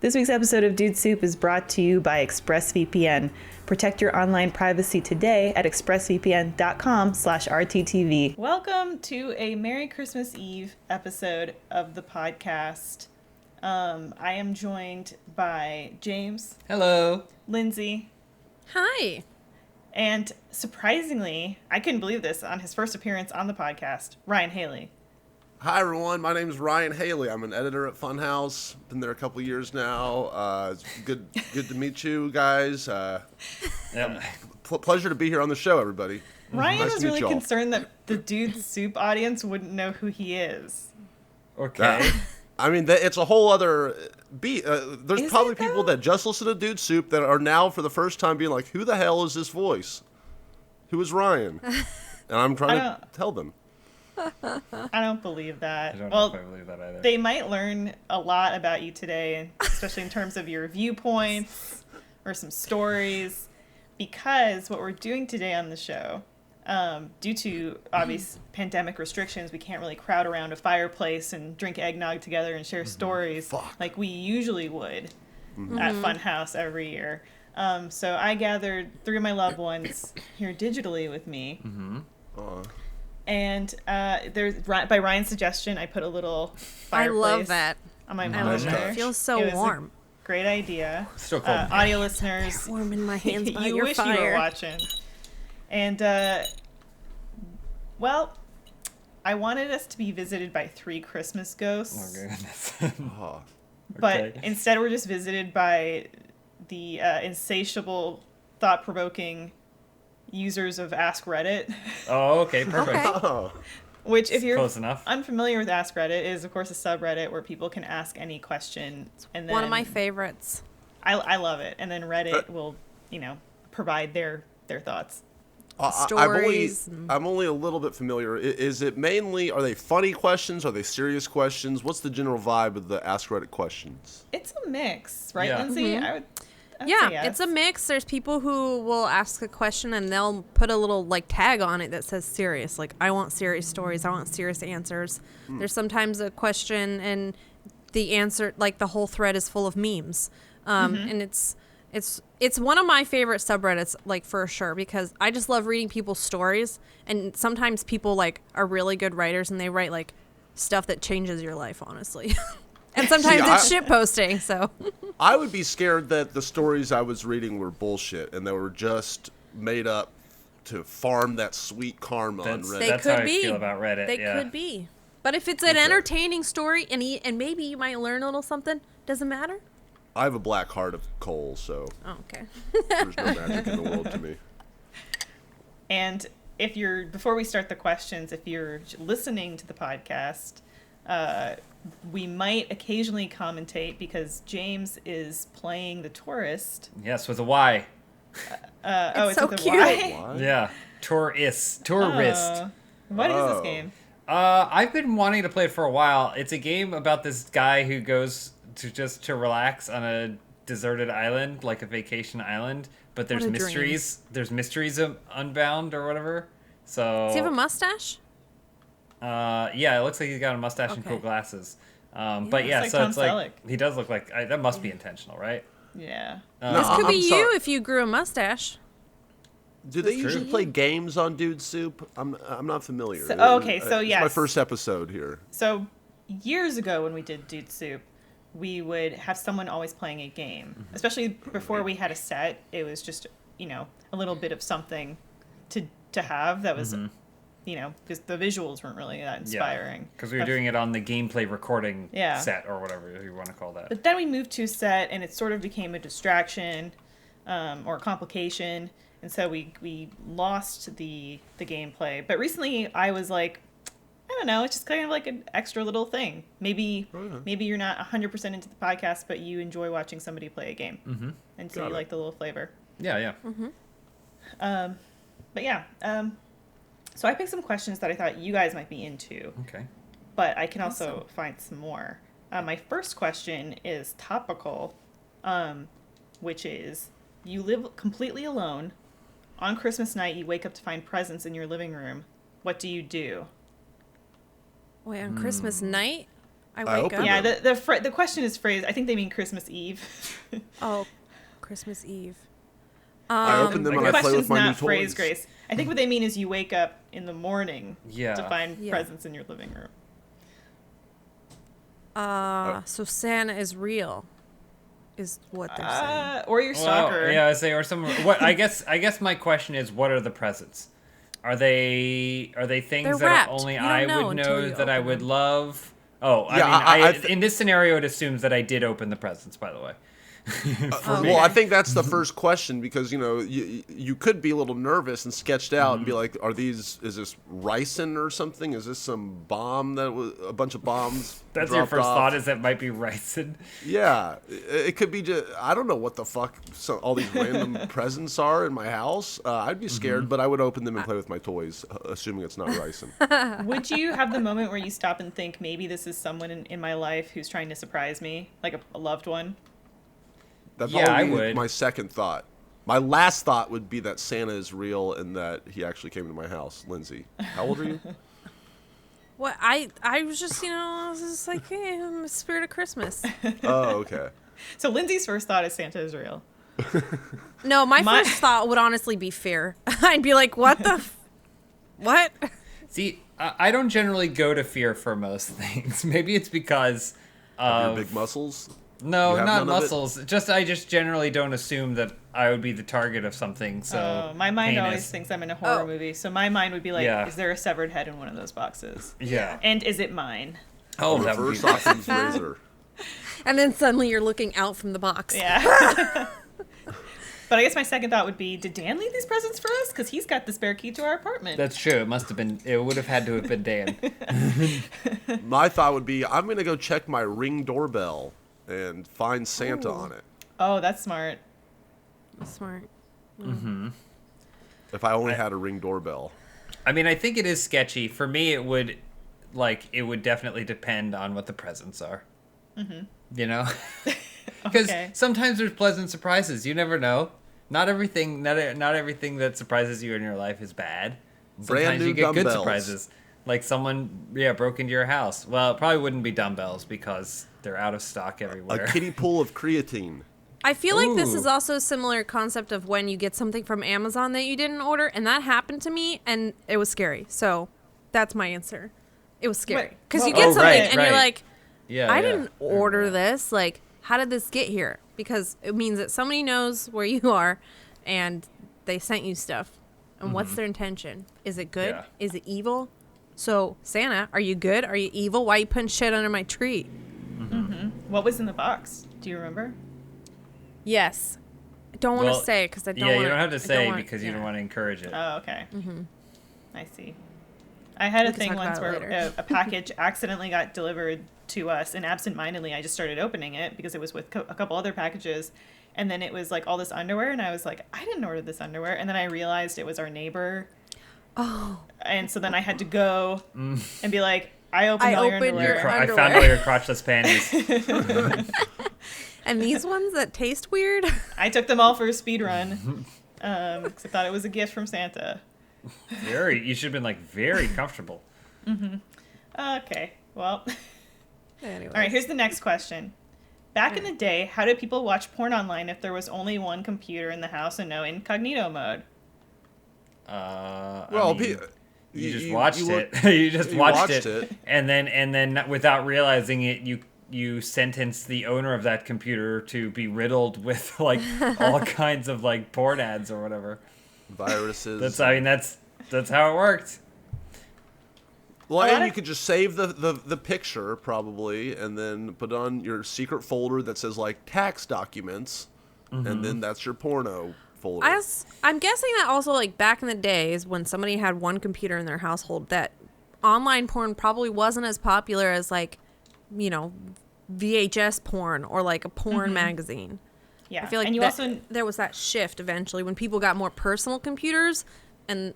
This week's episode of Dude Soup is brought to you by ExpressVPN. Protect your online privacy today at expressvpn.com/RTTV. Welcome to a Merry Christmas Eve episode of the podcast. I am joined by James. Hello. Lindsay. Hi. And surprisingly, I couldn't believe this, on his first appearance on the podcast, Ryan Haley. Hi everyone, my name is Ryan Haley. I'm an editor at Funhaus. Been there a couple years now. It's good to meet you guys. Pleasure to be here on the show, everybody. Ryan Nice was to meet really y'all. concerned that the Dude Soup audience wouldn't know who he is. Okay. I mean, it's a whole other beat. There's Is probably it, people though? that just listen to Dude Soup that are now for the first time being like, who the hell is this voice? Who is Ryan? And I'm trying to tell them. I don't believe that. I don't know Well, if I believe that either. they might learn a lot about you today, especially in terms of your viewpoints or some stories, because what we're doing today on the show, due to obvious pandemic restrictions, we can't really crowd around a fireplace and drink eggnog together and share stories like we usually would at Funhaus every year. So I gathered three of my loved ones here digitally with me. And there's by Ryan's suggestion, I put a little fireplace. I love that. On my I monitor. love that. It feels so It was a warm. great idea. Still cold. Audio listeners, Warm in my hands by you your wish you were fire. watching. And well, I wanted us to be visited by three Christmas Oh, ghosts, goodness. but Okay. instead we're just visited by the insatiable, thought-provoking users of Ask Reddit. Oh, okay, perfect. Okay. Oh, Which, if you're Close enough. unfamiliar with Ask Reddit, is of course a subreddit where people can ask any question, and then One of my favorites. I love it. And then Reddit will, provide their thoughts. Stories. I'm only a little bit familiar. Is it mainly, are they funny questions? Are they serious questions? What's the general vibe of the Ask Reddit questions? It's a mix, right, Yeah. Lindsay? Mhm. I would Yeah, say yes. it's a mix. There's people who will ask a question and they'll put a little tag on it that says serious. Like, I want serious stories. I want serious answers. There's sometimes a question and the answer, the whole thread is full of memes. And it's one of my favorite subreddits, for sure, because I just love reading people's stories. And sometimes people are really good writers and they write stuff that changes your life, honestly. And sometimes it's shit posting, so. I would be scared that the stories I was reading were bullshit and they were just made up to farm that sweet karma on Reddit. That's could how be. I feel about Reddit. They yeah. could be. But if it's an Okay. entertaining story and maybe you might learn a little something, doesn't matter. I have a black heart of coal, so Oh, okay. there's no magic in the world to me. And before we start the questions, if you're listening to the podcast, we might occasionally commentate because James is playing the tourist. Yes, with a Y. It's so with a cute. Y? Why? Yeah. Tourist. What is this Oh. game? I've been wanting to play it for a while. It's a game about this guy who goes to relax on a deserted island, like a vacation island, but there's What a dream. mysteries. There's mysteries of Unbound or whatever. So Does he have a mustache? yeah, it looks like he's got a mustache and Okay. cool glasses. But looks yeah, like so Tom it's like Selleck. he does look like that must be intentional, right? Yeah. This could be I'm you sorry. if you grew a mustache. Do they That's usually true. play games on Dude Soup? I'm not familiar. So- okay, so It's yes. my first episode here. So years ago when we did Dude Soup, we would have someone always playing a game. Especially before we had a set, it was just, a little bit of something to have that was, because the visuals weren't really that inspiring. Because we were doing it on the gameplay recording Yeah. set or whatever you want to call that. But then we moved to set, and it sort of became a distraction or a complication, and so we lost the gameplay. But recently, I was like, I don't know, it's just kind of like an extra little thing. Maybe you're not 100% into the podcast, but you enjoy watching somebody play a game, and so Got you it. like the little flavor. Yeah. But yeah, so I picked some questions that I thought you guys might be into. Okay. But I can also find some more. My first question is topical, which is, you live completely alone. On Christmas night, you wake up to find presents in your living room. What do you do? Wait, on Christmas night? I I wake open up. Yeah, the question is phrased. I think they mean Christmas Eve. Oh, Christmas Eve. I open them The and I play question's with my new not phrased, toys. Grace. I think what they mean is you wake up in the morning Yeah. to find Yeah. presents in your living room. So Santa is real, is what they're saying. Or your stalker. Well, yeah, I say or some. What I guess my question is, what are the presents? Are they things They're that wrapped. only You don't I know would until know you that I open would them. love? Oh, Yeah, I mean, I in this scenario, it assumes that I did open the presents. By the way, for me. Well, I think that's the first question because you could be a little nervous and sketched out and be like, is this ricin or something? Is this some bomb that was a bunch of bombs? That's your dropped first off? thought is that might be ricin. Yeah, it could be just I don't know what the fuck all these random presents are in my house. I'd be scared, but I would open them and play with my toys, assuming it's not ricin. Would you have the moment where you stop and think, maybe this is someone in my life who's trying to surprise me, like a loved one? That'd Yeah, probably I be would. my second thought. My last thought would be that Santa is real and that he actually came to my house. Lindsay, how old are you? What I was just I was just like, hey, I'm the spirit of Christmas. Oh, okay. So Lindsay's first thought is Santa is real. No, my My- first thought would honestly be fear. I'd be like, what the, what? See, I don't generally go to fear for most things. Maybe it's because Your of big muscles. no, You have not none of it? muscles. I just generally don't assume that I would be the target of something. So My mind heinous. always thinks I'm in a horror Oh. movie, so my mind would be like, Yeah. is there a severed head in one of those boxes? Yeah. And is it mine? Oh, that would be Reverse Occam's razor. And then suddenly you're looking out from the box. Yeah. But I guess my second thought would be, did Dan leave these presents for us? Because he's got the spare key to our apartment. That's true. It must have been. It would have had to have been Dan. My thought would be, I'm gonna go check my Ring doorbell and find Santa Ooh. on it. Oh, that's smart. Smart. If I only had a Ring doorbell. I mean, I think it is sketchy. For me, it would definitely depend on what the presents are. Mm-hmm. You know, because Okay. sometimes there's pleasant surprises. You never know. Not everything that surprises you in your life is bad. Brand Sometimes new you get good dumbbells. surprises. Like someone, broke into your house. Well, it probably wouldn't be dumbbells because they're out of stock everywhere. A kiddie pool of creatine. I feel like this is Ooh. also a similar concept of when you get something from Amazon that you didn't order, and that happened to me, and it was scary. So that's my answer. It was scary. Right. Because you Well- get Oh, something, right, and you're right. like, Yeah, I yeah. didn't order this. Like, how did this get here? Because it means that somebody knows where you are, and they sent you stuff. And what's their intention? Is it good? Yeah. Is it evil? So, Santa, are you good? Are you evil? Why are you putting shit under my tree? What was in the box? Do you remember? Yes. I don't want to Well, say because I don't Yeah, want you don't have to say want, because you yeah. don't want to encourage it. Oh, okay. I see. I had a We can thing talk once about where it later. a package accidentally got delivered to us, and absentmindedly I just started opening it because it was with a couple other packages, and then it was like all this underwear, and I was like, I didn't order this underwear, and then I realized it was our neighbor, Oh, and so then I had to go and be like, I opened I all your opened underwear. your I underwear. found all your crotchless panties. and these ones that taste weird? I took them all for a speed run because I thought it was a gift from Santa. You should have been like very comfortable. Okay, well, Anyways. all right, here's the next question. Back in the day, how did people watch porn online if there was only one computer in the house and no incognito mode? Well, you just watched look- it. You just you watched watched it, it. and then without realizing it, you sentenced the owner of that computer to be riddled with like all kinds of like porn ads or whatever. Viruses. That's how it worked. Well, A lot and of- you could just save the picture probably, and then put on your secret folder that says like tax documents, and then that's your porno folder. I'm guessing that also, like, back in the days when somebody had one computer in their household, that online porn probably wasn't as popular as, like, VHS porn or, like, a porn magazine. Yeah, I feel like and you that- also there was that shift eventually when people got more personal computers, and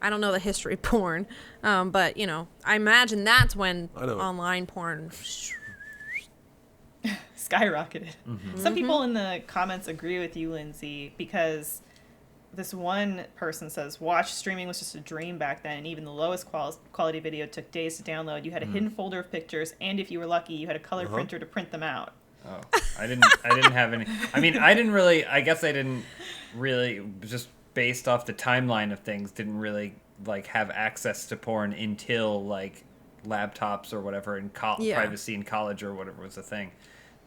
I don't know the history of porn, but, I imagine that's when I know. online porn... skyrocketed. Some people in the comments agree with you, Lindsay, because this one person says, watch streaming was just a dream back then, and even the lowest quality video took days to download. You had a hidden folder of pictures, and if you were lucky, you had a color printer to print them out. Oh, I didn't have any. I mean, I didn't really, just based off the timeline of things, didn't really like have access to porn until like laptops or whatever in privacy in college or whatever was the thing.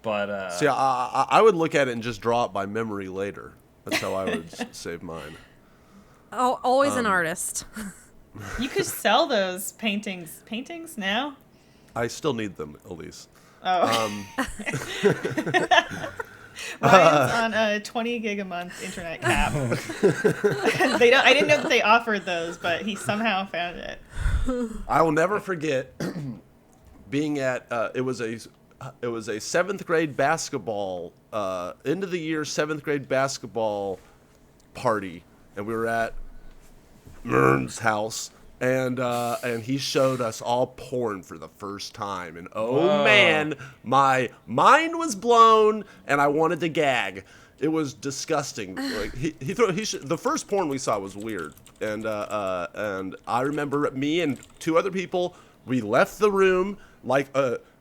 But see, I would look at it and just draw it by memory later. That's how I would save mine. Oh, always an artist. You could sell those paintings now. I still need them, Elise. Oh. Ryan's on a 20 gig a month internet cap. I didn't know that they offered those, but he somehow found it. I will never forget being at it was a 7th grade basketball end of the year 7th grade basketball party, and we were at Mern's house. And he showed us all porn for the first time, and Whoa. man, my mind was blown, and I wanted to gag. It was disgusting. Like the first porn we saw was weird, and I remember me and 2 other people. We left the room like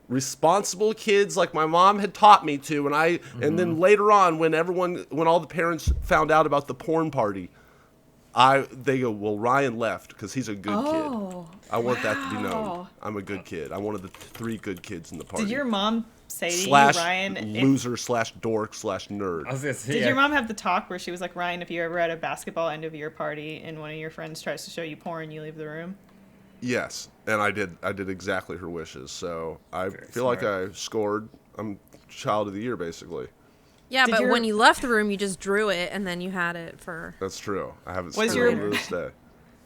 responsible kids, like my mom had taught me to, and then later on, when all the parents found out about the porn party. They go, well, Ryan left because he's a good kid. I want that to be known. I'm a good kid. I'm one of the 3 good kids in the party. Did your mom say to you, / Ryan, loser / dork / nerd? Did your mom have the talk where she was like, Ryan, if you're ever at a basketball end of year party and one of your friends tries to show you porn, you leave the room? Yes, and I did exactly her wishes. So I Very feel like smart. I scored. I'm child of the year, basically. Yeah, Did but your- when you left the room, you just drew it, and then you had it for... That's true. I haven't Was seen your- it to this day.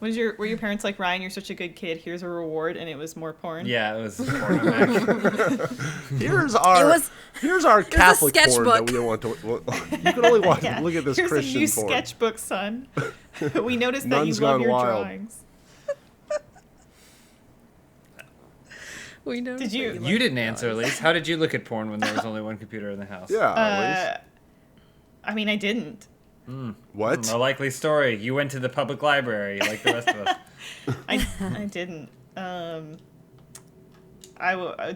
Were your parents like, Ryan, you're such a good kid, here's a reward, and it was more porn? Yeah, it was porn. Here's our Catholic porn sketchbook. that we don't want to. You can only watch. Yeah. Look at this Here's Christian a new porn. sketchbook, son. We noticed that Nuns you love Gone your Wild. drawings. We know. Did you- You didn't answer, Elise. How did you look at porn when there was only one computer in the house? Yeah, Elise. I mean, I didn't. What? A likely story. You went to the public library like the rest of us. I didn't.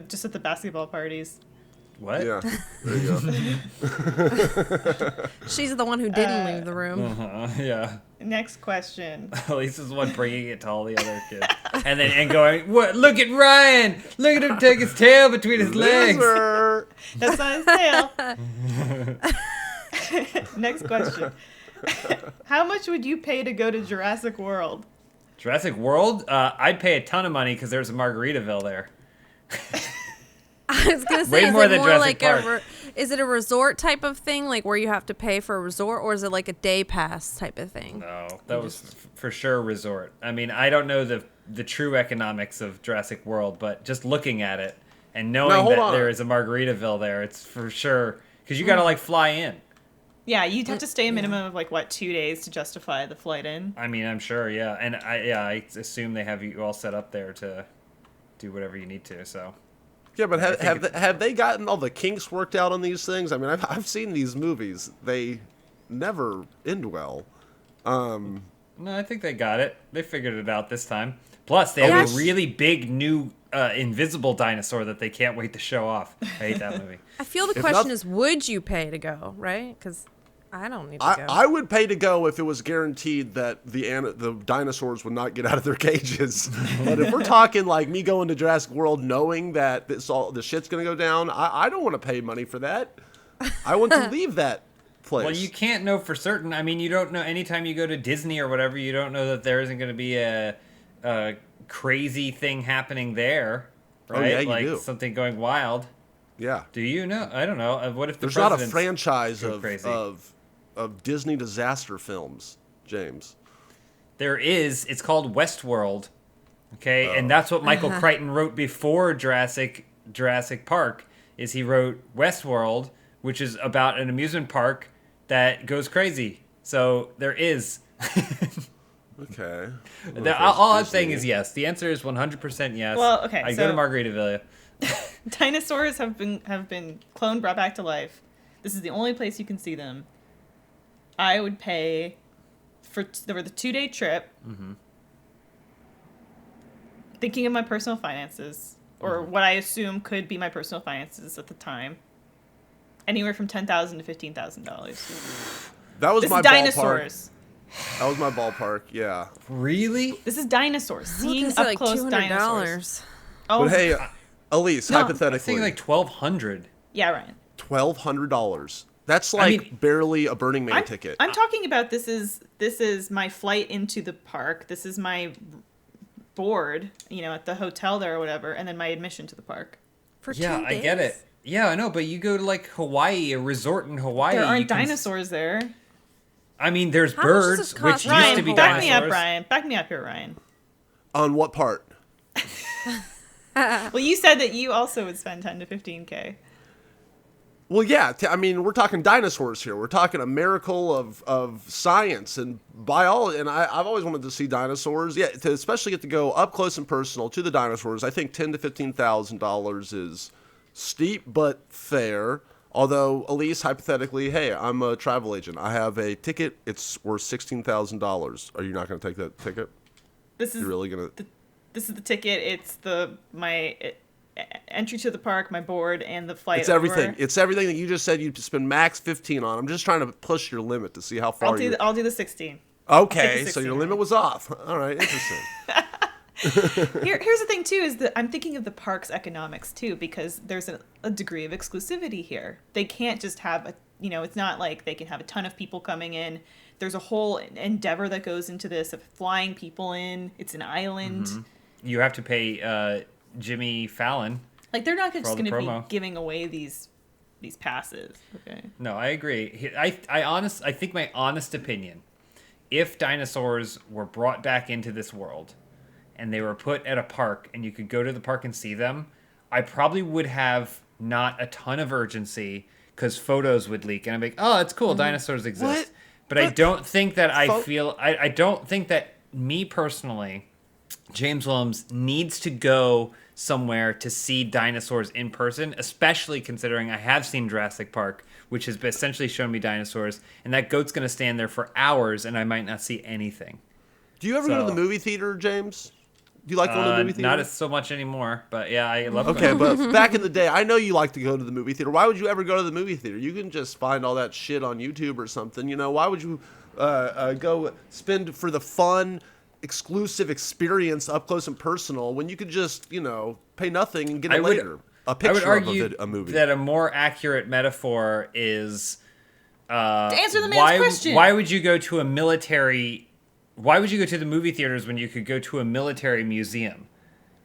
Just at the basketball parties. What? Yeah. There you go. She's the one who didn't leave the room. Yeah. Next question. Elise is the one bringing it to all the other kids. And going, what? Look at Ryan! Look at him take his tail between his legs! Loser. That's not his tail. Next question. How much would you pay to go to Jurassic World? Jurassic World? I'd pay a ton of money because there's a Margaritaville there. I was gonna say, Way is more it than more Jurassic like Park. is it a resort type of thing, like where you have to pay for a resort, or is it like a day pass type of thing? No, that was for sure resort. I mean, I don't know the true economics of Jurassic World, but just looking at it and knowing hold that on. there is a Margaritaville there, it's for sure because you got to like fly in. Yeah, you'd have to stay a minimum of like 2 days to justify the flight in. I mean, I'm sure, yeah, and I assume they have you all set up there to do whatever you need to. So Yeah, but I think have they gotten all the kinks worked out on these things? I mean, I've seen these movies. They never end well. no, I think they got it. They figured it out this time. Plus, they have a really big new invisible dinosaur that they can't wait to show off. I hate that movie. I feel the If question not- is, would you pay to go, right? Because I don't need to go. I would pay to go if it was guaranteed that the dinosaurs would not get out of their cages. But if we're talking like me going to Jurassic World knowing that the shit's gonna go down, I don't want to pay money for that. I want to leave that place. Well, you can't know for certain. I mean, you don't know. Anytime you go to Disney or whatever, you don't know that there isn't going to be a crazy thing happening there, right? Oh, yeah, you like do. something going wild. Yeah. Do you know? I don't know. What if the There's not a president's franchise go crazy? of Disney disaster films, James. There is. It's called Westworld. Okay, and that's what Michael Crichton wrote before Jurassic Park. Is he wrote Westworld, which is about an amusement park that goes crazy. So there is. Okay. All I'm saying is yes. The answer is 100% yes. Well, okay, I go so- to Margaritaville. Dinosaurs have been cloned, brought back to life. This is the only place you can see them. I would pay for the 2-day trip, thinking of my personal finances, or what I assume could be my personal finances at the time, anywhere from $10,000 to $15,000. That was This my is dinosaurs. ballpark. That was my ballpark. Yeah. Really? This is dinosaurs. Seeing It's up like close $200. dinosaurs. Oh, But hey, Elise, No. I hypothetically, think like 1,200. yeah, Ryan. $1,200. That's like mean, barely a Burning Man ticket. I'm talking about this is my flight into the park. This is my board, at the hotel there or whatever, and then my admission to the park. For 2 Yeah, days? I get it. Yeah, I know, but you go to like Hawaii, a resort in Hawaii. There aren't you can dinosaurs there. I mean, there's How much does birds, this which cost? used Ryan, to be back me dinosaurs. up, Ryan. Back me up here, Ryan. On what part? Well, you said that you also would spend 10 to 15K. Well, yeah. I mean, we're talking dinosaurs here. We're talking a miracle of science and biology. And I've always wanted to see dinosaurs. Yeah, to especially get to go up close and personal to the dinosaurs. I think $10,000 to $15,000 is steep but fair. Although, Elise, hypothetically, hey, I'm a travel agent. I have a ticket. It's worth $16,000. Are you not going to take that ticket? This is You're really going to? this is the ticket. It's my entry to the park, my board, and the flight. It's everything. over. It's everything that you just said you'd spend max 15 on. I'm just trying to push your limit to see how far I'll do the 16. Okay, the so your 16. limit was off. All right, interesting. Here's the thing too, is that I'm thinking of the park's economics too, because there's a degree of exclusivity here. They can't just have it's not like they can have a ton of people coming in. There's a whole endeavor that goes into this of flying people in. It's an island. You have to pay Jimmy Fallon. Like they're not For just all the going to be promo. giving away these passes. Okay. No, I agree. I think my honest opinion, if dinosaurs were brought back into this world and they were put at a park and you could go to the park and see them, I probably would have not a ton of urgency because photos would leak and I'd be like, oh, it's cool, dinosaurs exist. What? But I don't think that I Pho- don't think that me personally, James Williams, needs to go somewhere to see dinosaurs in person, especially considering I have seen Jurassic Park, which has essentially shown me dinosaurs, and that goat's going to stand there for hours and I might not see anything. Do you ever go to So- the movie theater, James? Do you like going to the movie theater? Not as so much anymore, but yeah, I love Okay, going. but back in the day, I know you like to go to the movie theater. Why would you ever go to the movie theater? You can just find all that shit on YouTube or something. Why would you go spend for the fun, exclusive experience up close and personal when you could just, pay nothing and get it later? A I picture would argue of a movie. that a more accurate metaphor is To answer the man's question. Why would you go to a military? Why would you go to the movie theaters when you could go to a military museum?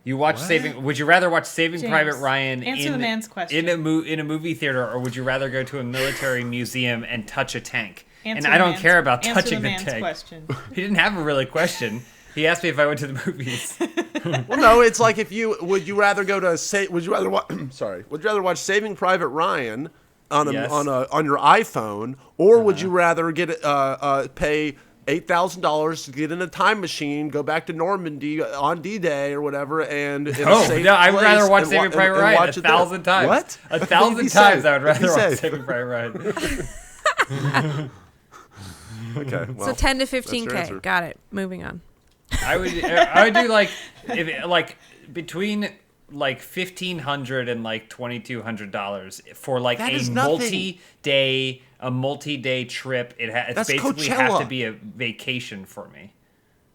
You watch Would you rather watch Saving James, Private Ryan answer the man's question. in a movie theater, or would you rather go to a military museum and touch a tank? Answer And the I don't man's- care about answer touching the the man's tank. question. He didn't have a really question. He asked me if I went to the movies. Well, no, it's like would you rather watch Saving Private Ryan on Yes. on your iPhone, or would you rather get pay $8,000 to get in a time machine, go back to Normandy on D-Day or whatever, and in a safe I'd place rather watch and Saving Private and Ryan watch it there. 1,000 times. What? A What did 1,000 he times say? I would What did rather he watch say? Saving Private Ryan. Okay, well, So 10 to that's your 15K. answer. Got it. Moving on. I would do between like $1,500 and like $2,200 for like That a is nothing. multi-day trip. It's That's basically Coachella. have to be a vacation for me.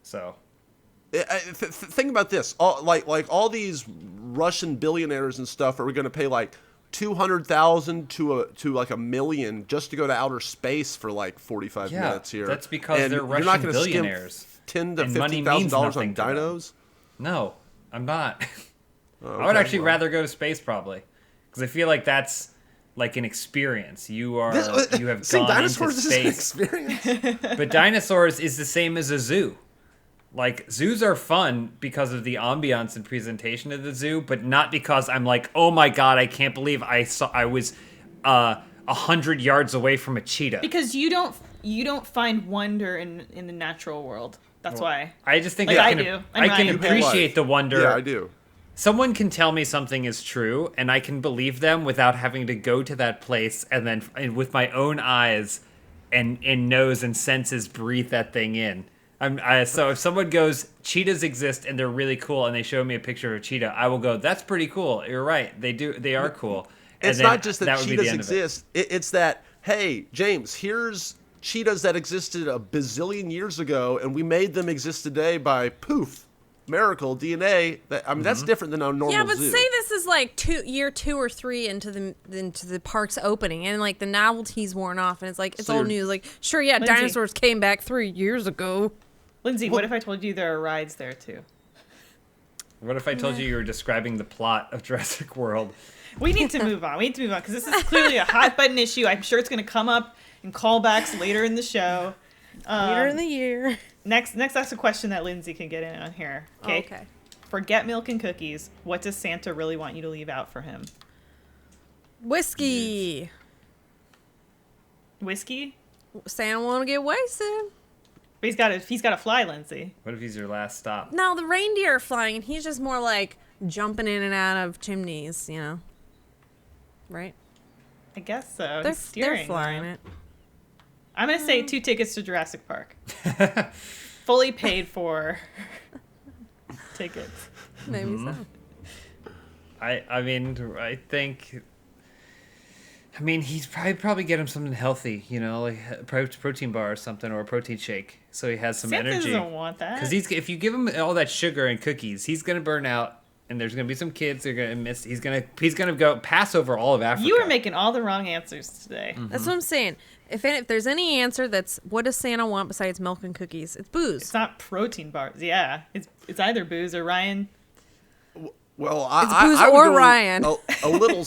So Think about this. All these Russian billionaires and stuff are going to pay like 200,000 to like $1 million just to go to outer space for like 45 Yeah, minutes here. that's because And they're you're Russian not gonna skimp billionaires. $10,000 to And money $15,000 means on nothing to them. dinos. no, I'm not. I would Okay, actually well. rather go to space probably because I feel like that's like an experience. You have Seeing gone dinosaurs into is an space. experience. But dinosaurs is the same as a zoo. Like, zoos are fun because of the ambiance and presentation of the zoo, but not because I'm like, oh my god, I can't believe I was 100 yards away from a cheetah. Because you don't find wonder in the natural world. That's why. I just think Like I I can, do. I can And Ryan. appreciate the wonder. Yeah, I do. Someone can tell me something is true, and I can believe them without having to go to that place and then with my own eyes and knows and senses breathe that thing in. So if someone goes, cheetahs exist and they're really cool, and they show me a picture of a cheetah, I will go, that's pretty cool. You're right. They are cool. And It's then not just that would be the cheetahs end of it. exist. It's that, hey, James, here's cheetahs that existed a bazillion years ago, and we made them exist today by poof, miracle DNA. That's different than a normal Yeah, but zoo. say this is like year 2 or 3 into the park's opening, and like the novelty's worn off, and it's like it's So old you're- news. Like, sure, yeah, Lindsay. dinosaurs came back 3 years ago. Lindsay, what if I told you there are rides there too? What if I told you were describing the plot of Jurassic World? We need to move on. We need to move on because this is clearly a hot button issue. I'm sure it's going to come up in callbacks later in the show. Later in the year. Next, that's a question that Lindsay can get in on here. Okay. Okay. Forget milk and cookies. What does Santa really want you to leave out for him? Whiskey. Whiskey? Santa want to get wasted. But he's got to fly, Lindsay. What if he's your last stop? No, the reindeer are flying, and he's just more like jumping in and out of chimneys, you know. Right? I guess so. They're He's steering, flying though. it. I'm going to say 2 tickets to Jurassic Park. Fully paid for tickets. Maybe so. I mean, he'd probably get him something healthy, like a protein bar or something, or a protein shake, so he has some Santa energy. doesn't want that. Because if you give him all that sugar and cookies, he's gonna burn out, and there's gonna be some kids they're gonna miss. He's gonna go pass over all of Africa. You are making all the wrong answers today. That's what I'm saying. If there's any answer that's what does Santa want besides milk and cookies, it's booze. It's not protein bars. Yeah, it's either booze or Ryan. Well, It's I booze would or go Ryan. a little.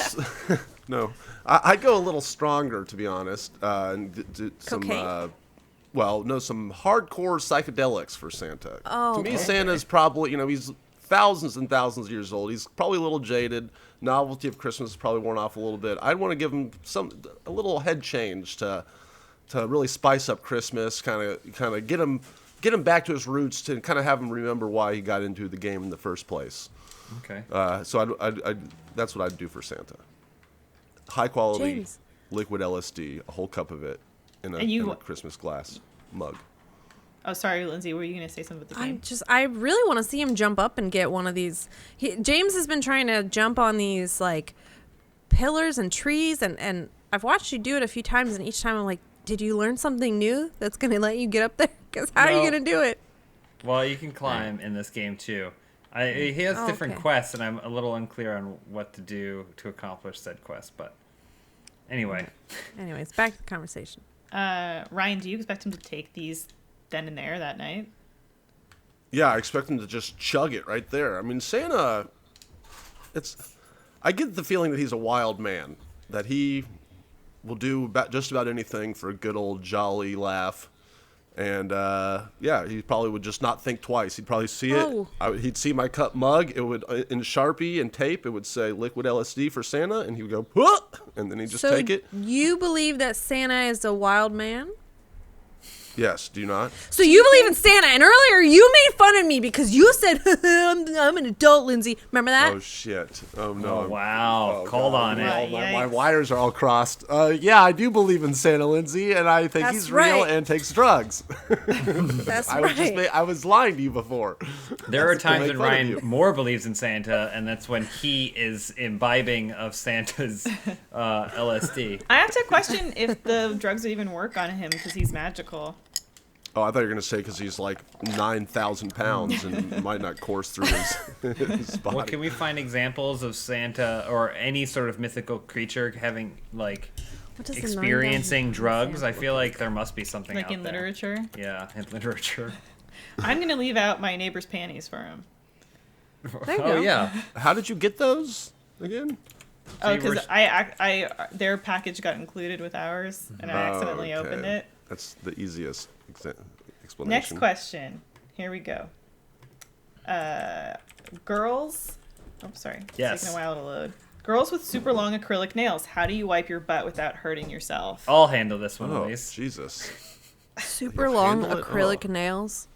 No, I'd go a little stronger, to be honest. And do some, Cocaine? some hardcore psychedelics for Santa. Oh, to me, okay. Santa's probably, he's thousands and thousands of years old. He's probably a little jaded. Novelty of Christmas is probably worn off a little bit. I'd want to give him a little head change to really spice up Christmas, kind of get him back to his roots, to kind of have him remember why he got into the game in the first place. Okay. So I'd that's what I'd do for Santa. High quality James. liquid LSD, a whole cup of it in And you- a Christmas glass mug. Oh, sorry, Lindsay. Were you going to say something about the game? I really want to see him jump up and get one of these. James has been trying to jump on these like pillars and trees, and I've watched you do it a few times, and each time I'm like, did you learn something new that's going to let you get up there? Because how are you No. going to do it? Well, you can climb in this game too. He has different Okay. quests, and I'm a little unclear on what to do to accomplish said quest. But anyway, Anyways, back to the conversation. Ryan, do you expect him to take these then and there that night? Yeah, I expect him to just chug it right there. I mean, Santa, I get the feeling that he's a wild man, that he will do just about anything for a good old jolly laugh. And, he probably would just not think twice. He'd probably see it. Oh. He'd see my cup mug. It would, in Sharpie and tape, it would say liquid LSD for Santa. And he would go, "Huh!" And then he'd just take it. You believe that Santa is a wild man? Yes, do you not? So you believe in Santa, and earlier you made fun of me because you said I'm an adult, Lindsay. Remember that? Oh, shit. Oh, no. oh wow, Oh, called God. on Right. it. My Yikes. wires are all crossed. Yeah, I do believe in Santa, Lindsay, and I think That's he's real right. and takes drugs. That's right. I was lying to you before. There are That's to times make when fun of Ryan you. more believes in Santa, and that's when he is imbibing of Santa's LSD. I have to question if the drugs would even work on him because he's magical. Oh, I thought you were going to say because he's like 9,000 pounds and might not course through his body. Well, can we find examples of Santa or any sort of mythical creature having like What does the experiencing 9,000 drugs? I Santa feel like there must be something Like out in there. literature. Yeah, in literature. I'm going to leave out my neighbor's panties for him. There you Oh go. yeah. How did you get those again? Oh, you were- because I their package got included with ours, and I accidentally Oh, okay. opened it. That's the easiest explanation. Next question. Here we go. Girls. Oh, sorry. It's Yes. taking a while to load. Girls with super long acrylic nails. How do you wipe your butt without hurting yourself? I'll handle this one, Oh, Elise. Jesus. Super You long handle it? acrylic Oh. nails.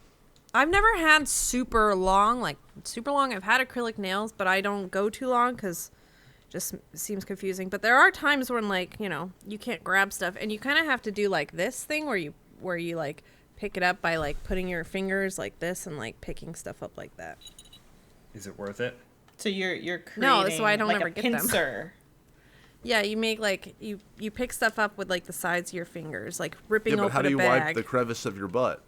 I've never had super long. I've had acrylic nails, but I don't go too long because just seems confusing. But there are times when, like, you know, you can't grab stuff, and you kind of have to do like this thing where you like pick it up by like putting your fingers like this and like picking stuff up like that. Is it worth it? So you're creating No, that's why I don't like ever a get them. pincer. Yeah, you make like you pick stuff up with like the sides of your fingers, like ripping Yeah, but open how do a you bag. wipe the crevice of your butt?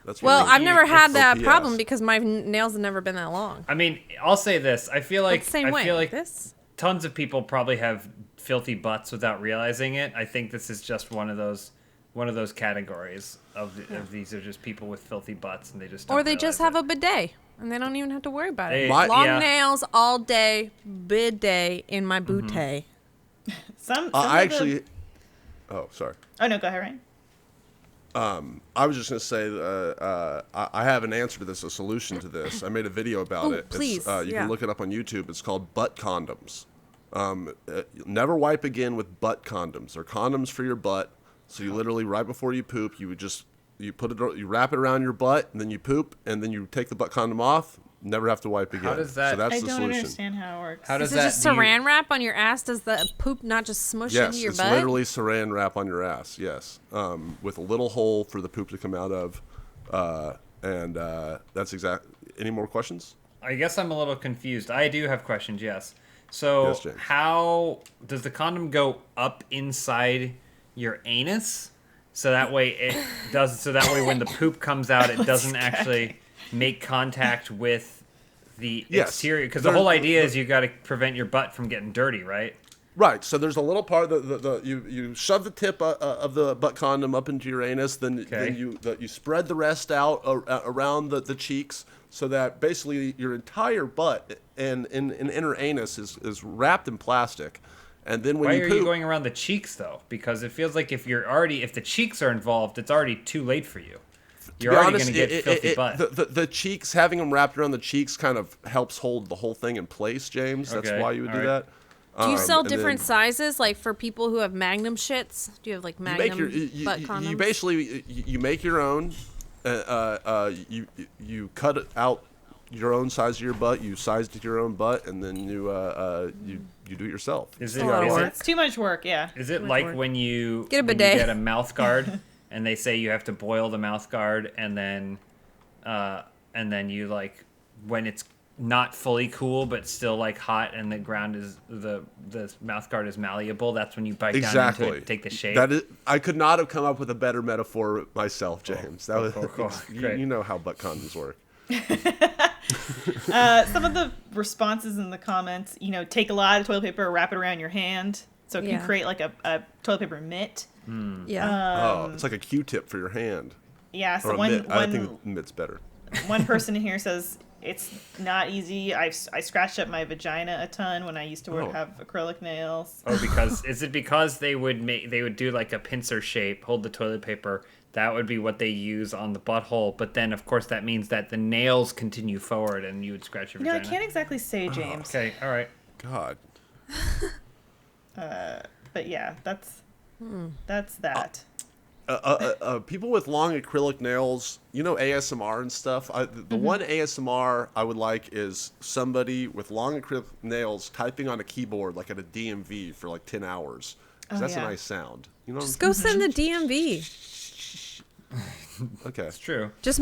That's what Well, I I've mean. never had that OPS. problem because my nails have never been that long. I mean, I'll say this. I feel like But same way. I feel like This. tons of people probably have filthy butts without realizing it. I think this is just one of those categories of these are just people with filthy butts and they just don't Or they just realize have a bidet and they don't even have to worry about it. They- Long yeah. nails all day, bidet in my bootay. Some I of the- actually. Oh, sorry. Oh no, go ahead, Ryan. I was just going to say, I have an answer to this, a solution to this. I made a video about Oh, it. please, You yeah. can look it up on YouTube. It's called butt condoms. Never wipe again with butt condoms. They're condoms for your butt. So you literally, right before you poop, you wrap it around your butt, and then you poop, and then you take the butt condom off. Never have to wipe again. does that- So that's I the don't solution. understand how it works. How does Is it that just do you- saran wrap on your ass? Does the poop not just smush Yes, into your it's butt? literally saran wrap on your ass. Yes, with a little hole for the poop to come out of, and that's exact. Any more questions? I guess I'm a little confused. I do have questions, yes. So Yes, James. how does the condom go up inside your anus? So that way when the poop comes out, it doesn't actually make contact with the Yes. exterior. Because the There- whole idea is you got to prevent your butt from getting dirty, right? Right. So there's a little part that you shove the tip of the butt condom up into your anus, then you spread the rest out around the cheeks, so that basically your entire butt and inner anus is wrapped in plastic, and then when Why you are poop, you going around the cheeks though? Because it feels like if the cheeks are involved, it's already too late for you. to You're be already honest, going to get filthy butt. the cheeks, having them wrapped around the cheeks kind of helps hold the whole thing in place, James. That's Okay, why you would do alright. that. Do you sell and different then- sizes, like for people who have Magnum shits? Do you have like You Magnum make your butt condoms? you basically you make your own. You cut out your own size of your butt. You sized your own butt, and then you do it yourself. Is a it, lot of is work. it It's too much work. Yeah. Is it Much like work. when you Get a when you bidet. get a mouth guard and they say you have to boil the mouth guard and then you like when it's not fully cool but still like hot and the ground is the mouth guard is malleable, that's when you bite down Exactly. into it, take the shape. That is, I could not have come up with a better metaphor myself, James. That was cool. Great. you know how butt condoms work. Some of the responses in the comments, take a lot of toilet paper, wrap it around your hand, so it Yeah. can create like a toilet paper mitt. Yeah. It's like a Q-tip for your hand. Yeah. Or So a mitt. I think mitt's better. one person here says it's not easy. I scratched up my vagina a ton when I used to have acrylic nails. Oh, is it because they would do like a pincer shape, hold the toilet paper, that would be what they use on the butthole, but then of course that means that the nails continue forward and you would scratch your I vagina. can't exactly say, James. Okay, all right. God. But yeah, that's that. People with long acrylic nails, ASMR and stuff. The one ASMR I would like is somebody with long acrylic nails typing on a keyboard like at a DMV for like 10 hours. 'Cause that's a yeah. nice sound. You know. Just go send the DMV. Okay. It's true. Just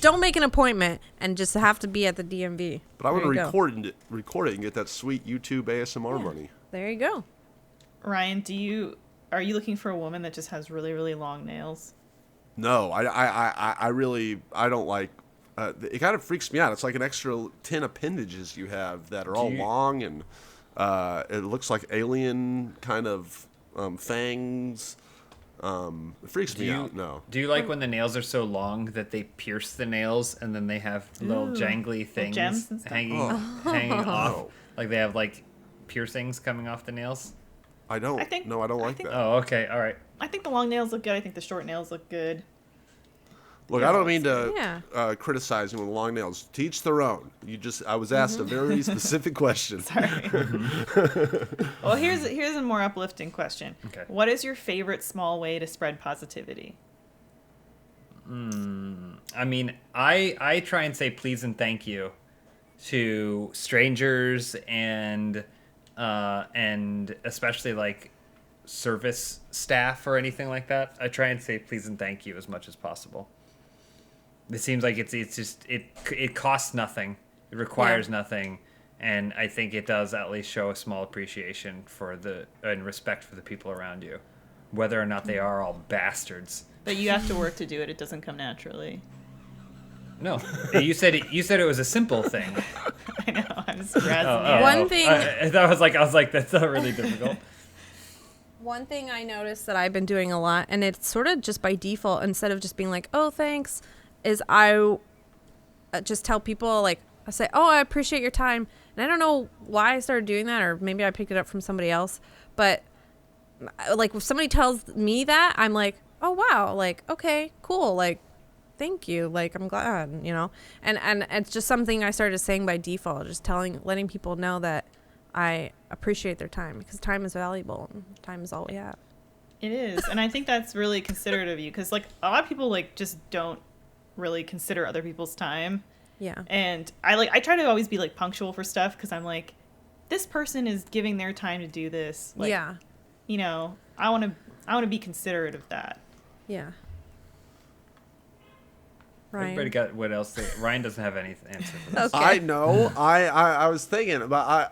don't make an appointment and just have to be at the DMV. But I want to There you go. record it and get that sweet YouTube ASMR money. There you go. Ryan, are you looking for a woman that just has really, really long nails? No, I really don't like. It kind of freaks me out. It's like an extra 10 appendages you have that are all long and it looks like alien kind of fangs. It freaks me out. No. Do you like when the nails are so long that they pierce the nails and then they have little jangly things gems and stuff? hanging off? Like they have like piercings coming off the nails? I don't. I think- No, I don't I like think- that. Oh, okay, all right. I think the long nails look good. I think the short nails look good. Look, I don't mean Yeah. to criticize you with long nails. To each their own. I was asked a very specific question. Sorry. Well, here's a more uplifting question. Okay. What is your favorite small way to spread positivity? I mean, I try and say please and thank you to strangers and especially like service staff or anything like that, I try and say please and thank you as much as possible. It seems like it's just it costs nothing, it requires nothing, and I think it does at least show a small appreciation for and respect for the people around you, whether or not they are all bastards. But you have to work to do it. It doesn't come naturally. No, you said it was a simple thing. I know. I'm just razzing you. One thing. I was like, that's not really difficult. One thing I noticed that I've been doing a lot, and it's sort of just by default, instead of just being like, oh, thanks, is I just tell people, like, I say, oh, I appreciate your time. And I don't know why I started doing that, or maybe I picked it up from somebody else. But, like, if somebody tells me that, I'm like, oh, wow, like, okay, cool, like, thank you, like, I'm glad, you know. And it's just something I started saying by default, just letting people know that I appreciate their time, because time is valuable and time is all we have. It is. And I think that's really considerate of you, because, like, a lot of people, like, just don't really consider other people's time. Yeah. And I try to always be, like, punctual for stuff, because I'm like, this person is giving their time to do this. Like, yeah. You know, I want to be considerate of that. Yeah. Ryan. Everybody got what else? Ryan doesn't have any answer for this. Okay. I know. I was thinking about.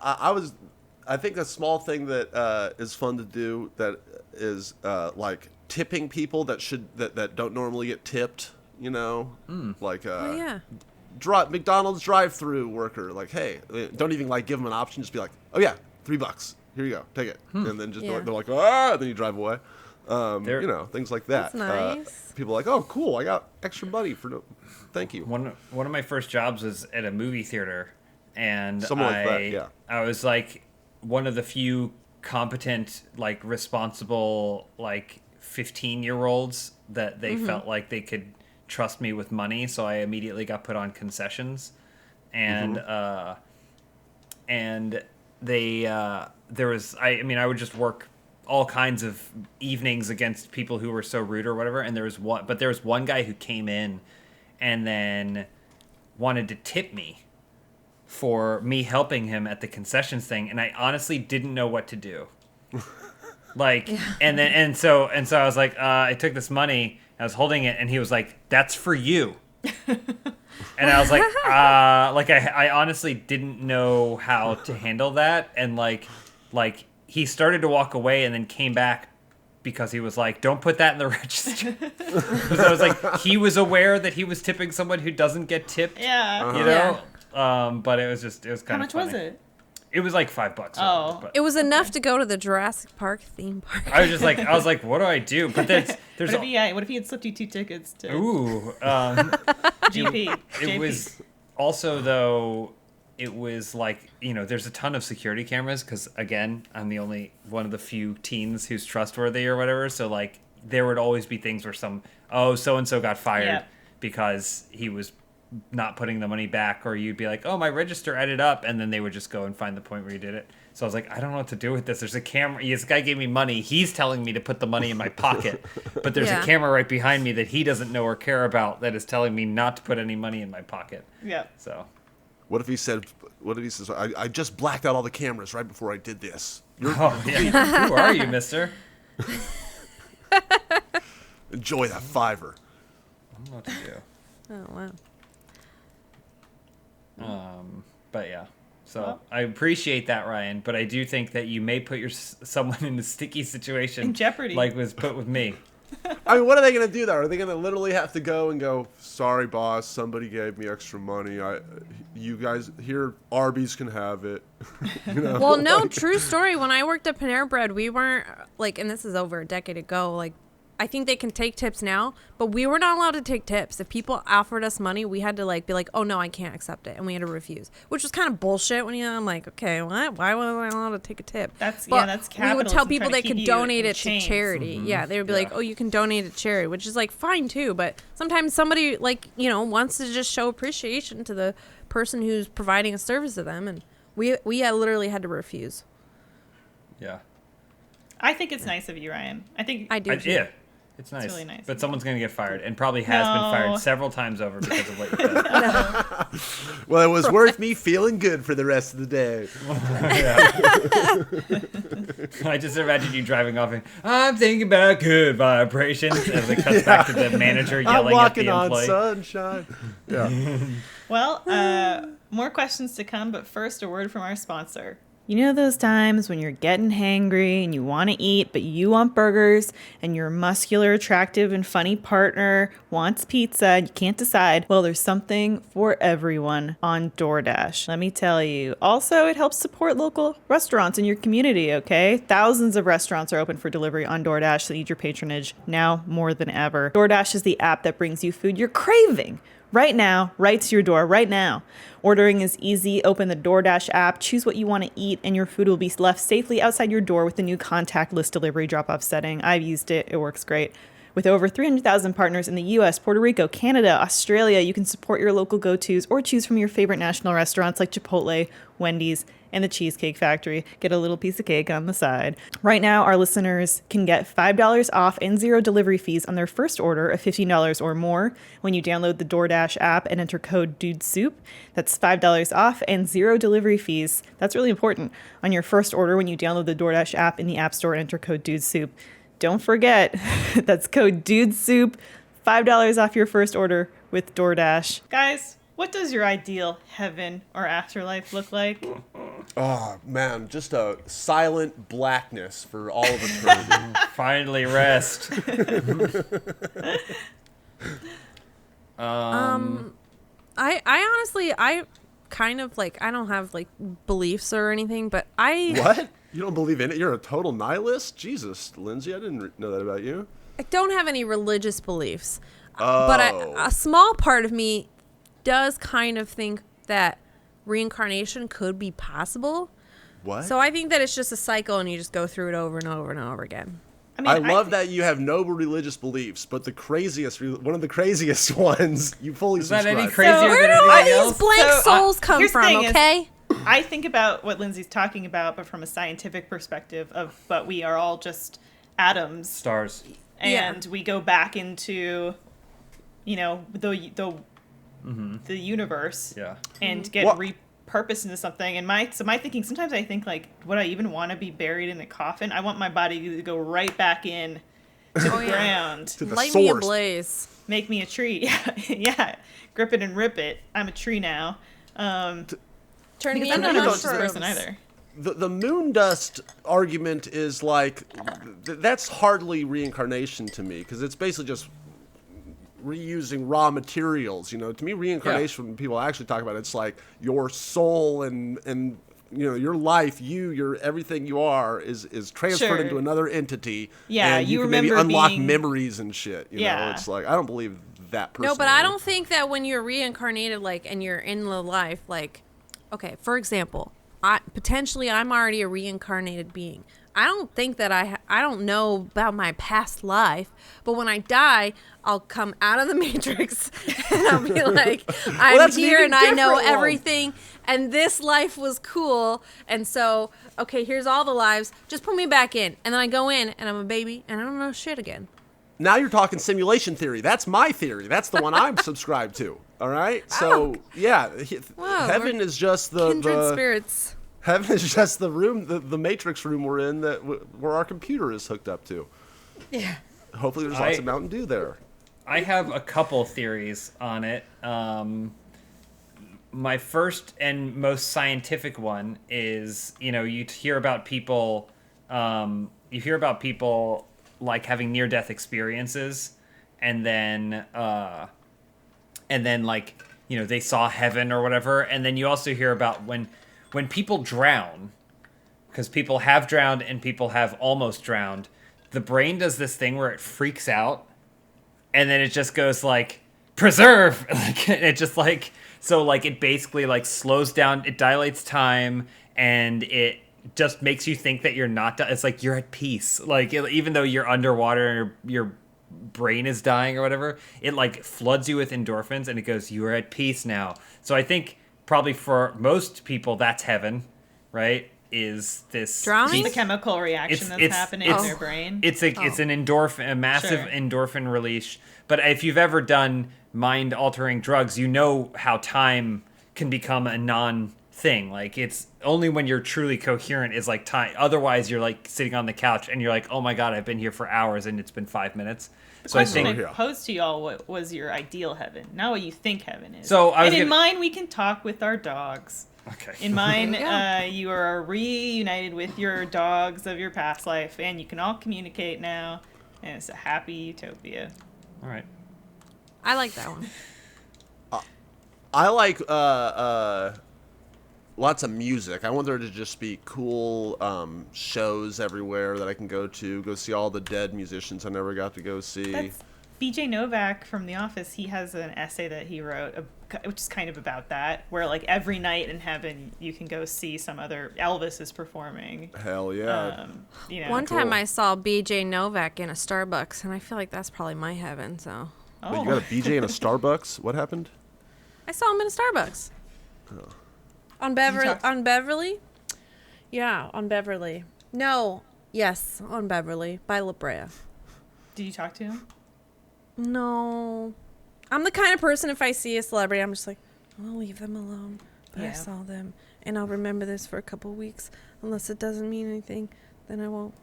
I think a small thing that is fun to do that is like tipping people that don't normally get tipped. You know, like Oh, yeah. McDonald's drive-through worker. Like, hey, don't even like give them an option. Just be like, oh yeah, $3. Here you go, take it, and then just Yeah. they're like, ah, then you drive away. There- You know, things like that. That's nice. People are like, oh, cool, I got extra money for no. Thank you. One of my first jobs was at a movie theater, and Something like that, yeah. I was like one of the few competent, like responsible, like 15-year-olds that they felt like they could trust me with money, so I immediately got put on concessions, and there was I would just work all kinds of evenings against people who were so rude or whatever, and there was one guy who came in and then wanted to tip me for me helping him at the concessions thing, and I honestly didn't know what to do. Like, and so I was like, I took this money, I was holding it, and he was like, "That's for you." And I was like, I honestly didn't know how to handle that, and like he started to walk away and then came back because he was like, "Don't put that in the register." Because I was like, he was aware that he was tipping someone who doesn't get tipped. Yeah. You know? But it was kind of How much was it? It was like $5. Oh. But It was enough to go to the Jurassic Park theme park. I was like, what do I do? But there's What if he had slipped you 2 tickets to GP? It JP? was also, though, it was like, you know, there's a ton of security cameras because, again, I'm the only one of the few teens who's trustworthy or whatever. So, like, there would always be things where so-and-so got fired because he was not putting the money back, or you'd be like, oh, my register added up, and then they would just go and find the point where you did it. So I was like, I don't know what to do with this. There's a camera. This guy gave me money. He's telling me to put the money in my pocket, but there's a camera right behind me that he doesn't know or care about that is telling me not to put any money in my pocket. Yeah. So What if he says, I just blacked out all the cameras right before I did this. Who are you, mister? Enjoy that $5. I don't know what to do. Oh, wow. But yeah, so I appreciate that, Ryan, but I do think that you may put someone in a sticky situation, In jeopardy. like was put with me. I mean, what are they going to do, though? Are they going to literally have to go, sorry, boss, somebody gave me extra money. You guys, here, Arby's can have it. You know? Well, no, true story. When I worked at Panera Bread, we weren't, like, and this is over a decade ago, like, I think they can take tips now, but we were not allowed to take tips. If people offered us money, we had to like be like, oh no, I can't accept it, and we had to refuse, which was kind of bullshit. When I'm like, okay, what? Why was I allowed to take a tip? That's But that's we would capitalism tell people trying to they keep could you donate in it to chains. charity. Yeah, they would be like, Yeah. oh, you can donate it to charity, which is like fine too. But sometimes somebody like wants to just show appreciation to the person who's providing a service to them, and we literally had to refuse. Yeah. I think it's nice of you, Ryan. I think I do. Yeah. It's nice. It's really nice. But someone's going to get fired, and probably has been fired several times over because of what you said. Well, it was worth me feeling good for the rest of the day. I just imagine you driving off and, I'm thinking about good vibrations, as it cuts back to the manager yelling at the I'm employee. walking on sunshine. Yeah. Well, more questions to come, but first a word from our sponsor. You know those times when you're getting hangry and you want to eat, but you want burgers, and your muscular, attractive, and funny partner wants pizza and you can't decide? Well, there's something for everyone on DoorDash, let me tell you. Also, it helps support local restaurants in your community, okay? Thousands of restaurants are open for delivery on DoorDash that need your patronage now more than ever. DoorDash is the app that brings you food you're craving right now, right to your door, right now. Ordering is easy. Open the DoorDash app, choose what you want to eat, and your food will be left safely outside your door with the new contactless delivery drop-off setting. I've used it. It works great. With over 300,000 partners in the US, Puerto Rico, Canada, Australia, you can support your local go-tos or choose from your favorite national restaurants like Chipotle, Wendy's, and the Cheesecake Factory. Get a little piece of cake on the side. Right now, our listeners can get $5 off and 0 delivery fees on their first order of $15 or more when you download the DoorDash app and enter code DUDESOUP. That's $5 off and 0 delivery fees. That's really important. On your first order when you download the DoorDash app in the App Store and enter code DUDESOUP. Don't forget, that's code DUDESOUP. $5 off your first order with DoorDash. Guys, what does your ideal heaven or afterlife look like? Oh, man, just a silent blackness for all of eternity. Finally rest. I honestly, I kind of like, I don't have like beliefs or anything, but What? You don't believe in it? You're a total nihilist? Jesus, Lindsay, I didn't know that about you. I don't have any religious beliefs. Oh. But a small part of me does kind of think that reincarnation could be possible. What? So I think that it's just a cycle and you just go through it over and over and over again. I love that you have no religious beliefs, but one of the craziest ones, you fully subscribe. Is that any crazier Where than do all anything these else? blank souls come here's the from, thing is, okay? I think about what Lindsay's talking about, but from a scientific perspective but we are all just atoms. Stars. And we go back into, the universe. Yeah. And get repurposed into something. And my thinking, sometimes I think, like, would I even want to be buried in a coffin? I want my body to go right back in to the ground. To the Light me source. ablaze. Make me a tree. Yeah. Grip it and rip it. I'm a tree now. Turn me Because I'm into not a religious mushrooms. person either. The moon dust argument is like, that's hardly reincarnation to me, because it's basically just reusing raw materials. To me, reincarnation, when people actually talk about it, it's like your soul and your life, your everything you are is transferred into another entity. Yeah, and you can maybe remember unlock being- memories and shit. Yeah. It's like, I don't believe that personally. No, but I don't think that when you're reincarnated, like, and you're in the life, like, okay, for example, I'm already a reincarnated being. I don't think that I don't know about my past life, but when I die, I'll come out of the matrix and I'll be like, I'm that's an here even and I know different one. everything, and this life was cool, and so, okay, here's all the lives, just put me back in, and then I go in and I'm a baby and I don't know shit again. Now you're talking simulation theory. That's my theory. That's the one I'm subscribed to. All right? So, Wow, heaven is just Kindred spirits. Heaven is just the room, the matrix room we're in where our computer is hooked up to. Yeah. Hopefully there's lots of Mountain Dew there. I have a couple theories on it. My first and most scientific one is, you hear about people like having near-death experiences, and then like, they saw heaven or whatever, and then you also hear about when people drown, because people have drowned and people have almost drowned, the brain does this thing where it freaks out, and then it just goes like, preserve! Like, it just like, so like it basically like slows down, it dilates time, and it just makes you think that you're not, it's like you're at peace. Like, even though you're underwater and your brain is dying or whatever, it like floods you with endorphins, and it goes, you are at peace now. So I think probably for most people that's heaven, right? is this Drowning? The chemical reaction that's happening in their brain. It's an endorphin, a massive Sure. endorphin release. But if you've ever done mind-altering drugs, you know how time can become a non-thing. Like, it's only when you're truly coherent is like time. Otherwise, you're like sitting on the couch and you're like, oh my god, I've been here for hours and it's been 5 minutes. So I Question think I posed to y'all, what was your ideal heaven? Not what you think heaven is. So I was and in gonna- mine, we can talk with our dogs. okay. In mine, There you are reunited with your dogs of your past life, and you can all communicate now, and it's a happy utopia. All right. I like that one. I like lots of music. I want there to just be cool shows everywhere that I can go see all the dead musicians I never got to go see. That's BJ Novak from The Office. He has an essay that he wrote, which is kind of about that, where like every night in heaven you can go see some other Elvis is performing. Hell yeah. You know, One time cool. I saw BJ Novak in a Starbucks, and I feel like that's probably my heaven. So oh, Wait, you got a BJ in a Starbucks? What happened? I saw him in a Starbucks. Oh. On Beverly? Yeah, on Beverly. No. Yes, on Beverly by La Brea. did you talk to him? No. I'm the kind of person, if I see a celebrity, I'm just like, I'll leave them alone. But I Yeah. saw them, and I'll remember this for a couple weeks. Unless it doesn't mean anything, then I won't.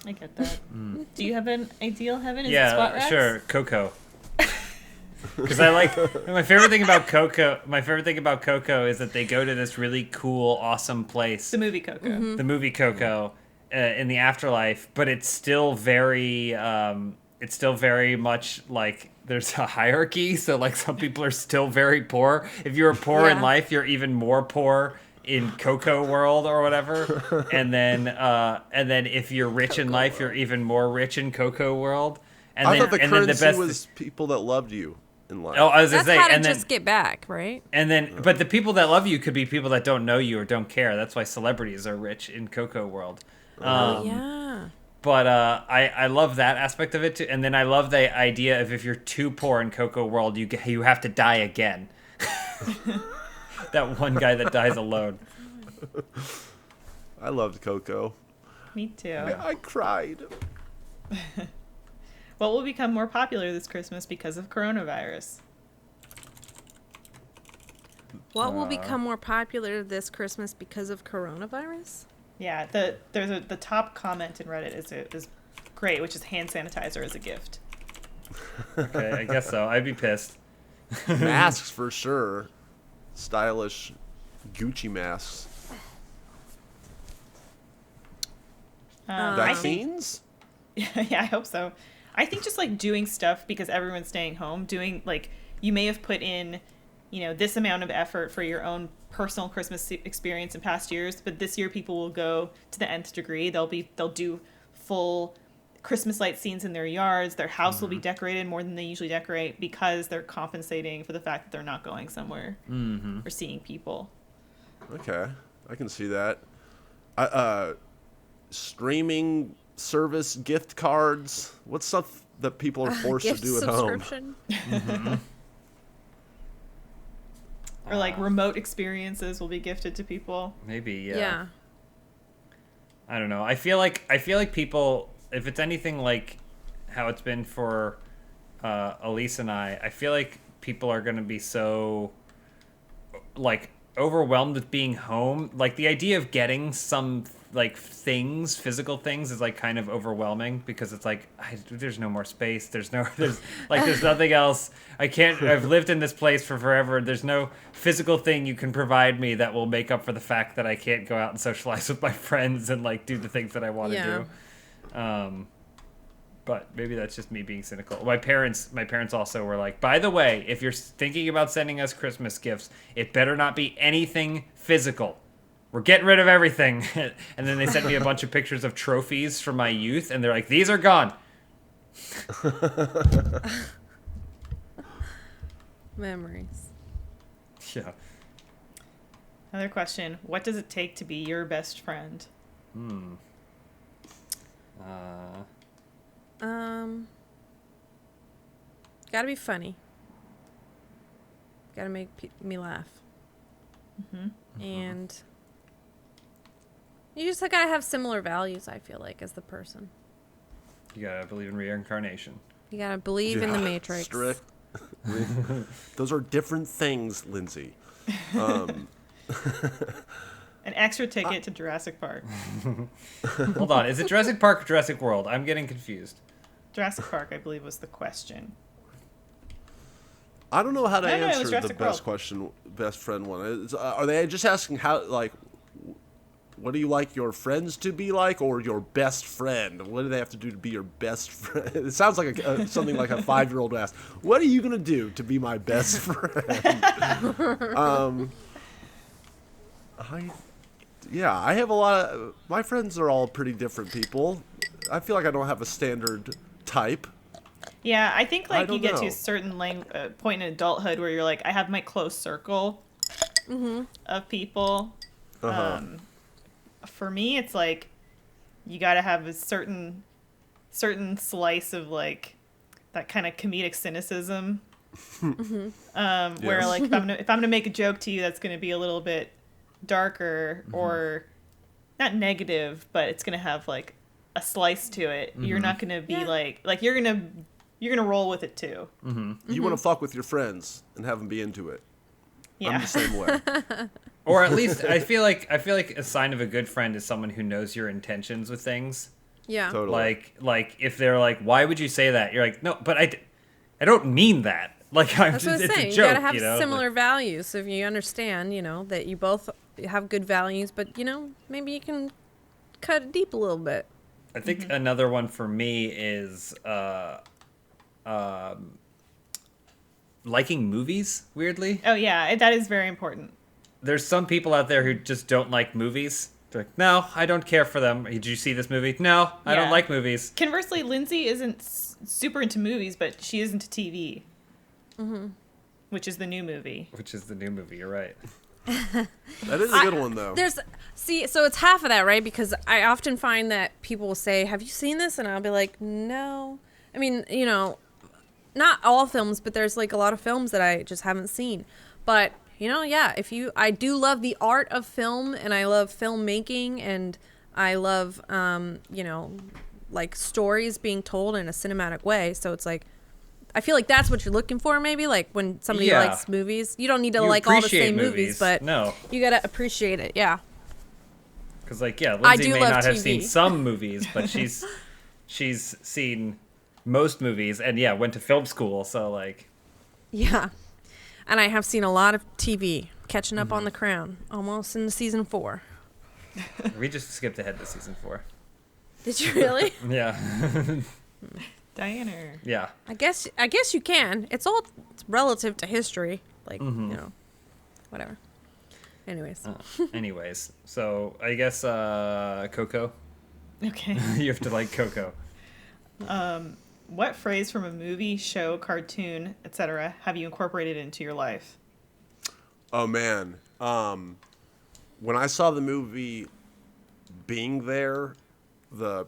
I get that. Do you have an ideal heaven? Is it Yeah, Spot Rats? sure. Coco. Because I like my favorite thing about Coco. My favorite thing about Coco is that they go to this really cool, awesome place. The movie Coco. The movie Coco in the afterlife, but it's still very much like there's a hierarchy. So like some people are still very poor. If you're poor in Yeah. life, you're even more poor in Coco world or whatever. and then if you're rich in life, you're even more rich in Coco world. And I then, thought the and then currency was people that loved you in life. Oh, I was gonna That's say, how to and then just get back, right? and then, but the people that love you could be people that don't know you or don't care. That's why celebrities are rich in Coco world. Yeah. But I love that aspect of it too. And then I love the idea of if you're too poor in Coco world, you have to die again. That one guy that dies alone. I loved Coco. Me too. I cried. What will become more popular this Christmas because of coronavirus? What will become more popular this Christmas because of coronavirus? Yeah, the top comment in Reddit is great, which is hand sanitizer as a gift. Okay, I guess so. I'd be pissed. Masks for sure. Stylish Gucci masks. I think, Vaccines? yeah, I hope so. I think just like doing stuff because everyone's staying home, doing like you may have put in, this amount of effort for your own personal Christmas experience in past years, but this year people will go to the nth degree. They'll do full Christmas light scenes in their yards. Their house will be decorated more than they usually decorate because they're compensating for the fact that they're not going somewhere or seeing people. Okay, I can see that. Streaming service gift cards. What's stuff that people are forced to Gift do at home? subscription? Or like remote experiences will be gifted to people. Maybe, Yeah. I don't know. I feel like people, if it's anything like how it's been for Elise and I feel like people are going to be so like overwhelmed with being home. Like the idea of getting some like physical things is like kind of overwhelming because it's like there's no more space. There's nothing else. I've lived in this place for forever. There's no physical thing you can provide me that will make up for the fact that I can't go out and socialize with my friends and like do the things that I want to do. But maybe that's just me being cynical. My parents also were like, by the way, if you're thinking about sending us Christmas gifts, it better not be anything physical. We're getting rid of everything. And then they sent me a bunch of pictures of trophies from my youth, and they're like, these are gone. Memories. Yeah. Another question. What does it take to be your best friend? Gotta be funny. Gotta make me laugh. And You just gotta have similar values, I feel like, as the person. You gotta believe in reincarnation. You gotta believe in the Matrix. Strict. Those are different things, Lindsay. An extra ticket to Jurassic Park. Hold on, is it Jurassic Park or Jurassic World? I'm getting confused. Jurassic Park, I believe, was the question. I don't know how to No, it was answer the Jurassic best World. question, best friend one. Are they just asking how, like, what do you like your friends to be like, or your best friend? What do they have to do to be your best friend? It sounds like something like a 5-year-old asked. What are you gonna do to be my best friend? I have a lot of my friends are all pretty different people. I feel like I don't have a standard type. Yeah, I think like I you don't get to know. a certain point in adulthood where you're like, I have my close circle of people. For me, it's like you got to have a certain slice of like that kind of comedic cynicism. Where like if I'm gonna make a joke to you that's gonna be a little bit darker or not negative, but it's gonna have like a slice to it. You're not gonna be like you're gonna roll with it too. You want to fuck with your friends and have them be into it. Yeah. I'm the same way. Or at least I feel like a sign of a good friend is someone who knows your intentions with things. Yeah. Totally. Like if they're like, why would you say that? You're like, no, but I don't mean that. Like That's what I was it's saying. a You joke. gotta have you know? similar Like, values. So if you understand, that you both have good values, but maybe you can cut it deep a little bit. I think another one for me is liking movies. Weirdly, Oh yeah, that is very important. there's some people out there who just don't like movies. They're like, no, I don't care for them. Did you see this movie? No, I don't Yeah. like movies. Conversely, Lindsay isn't super into movies, but she is into TV. Which is the new movie. Which is the new movie. You're right. That is a good one, though. So it's half of that, right? Because I often find that people will say, have you seen this? And I'll be like, no. I mean, not all films, but there's like a lot of films that I just haven't seen. But, yeah, I do love the art of film, and I love filmmaking, and I love, like stories being told in a cinematic way. So it's like, I feel like that's what you're looking for, maybe. Like when somebody Yeah. likes movies, you don't need to You like all the appreciate same movies, movies. but No. you gotta appreciate it. Yeah. Because Lindsay do may love not have TV. seen some movies, but she's seen most movies, and went to film school. So like, Yeah. And I have seen a lot of TV, catching up on The Crown, almost in season 4. we just skipped ahead to season 4. Did you really? Yeah, Diana. yeah. I guess you can. It's relative to history, like whatever. Anyways, Anyways, so I guess Coco. Okay. You have to like Coco. What phrase from a movie, show, cartoon, etc. have you incorporated into your life? Oh, man. When I saw the movie Being There, the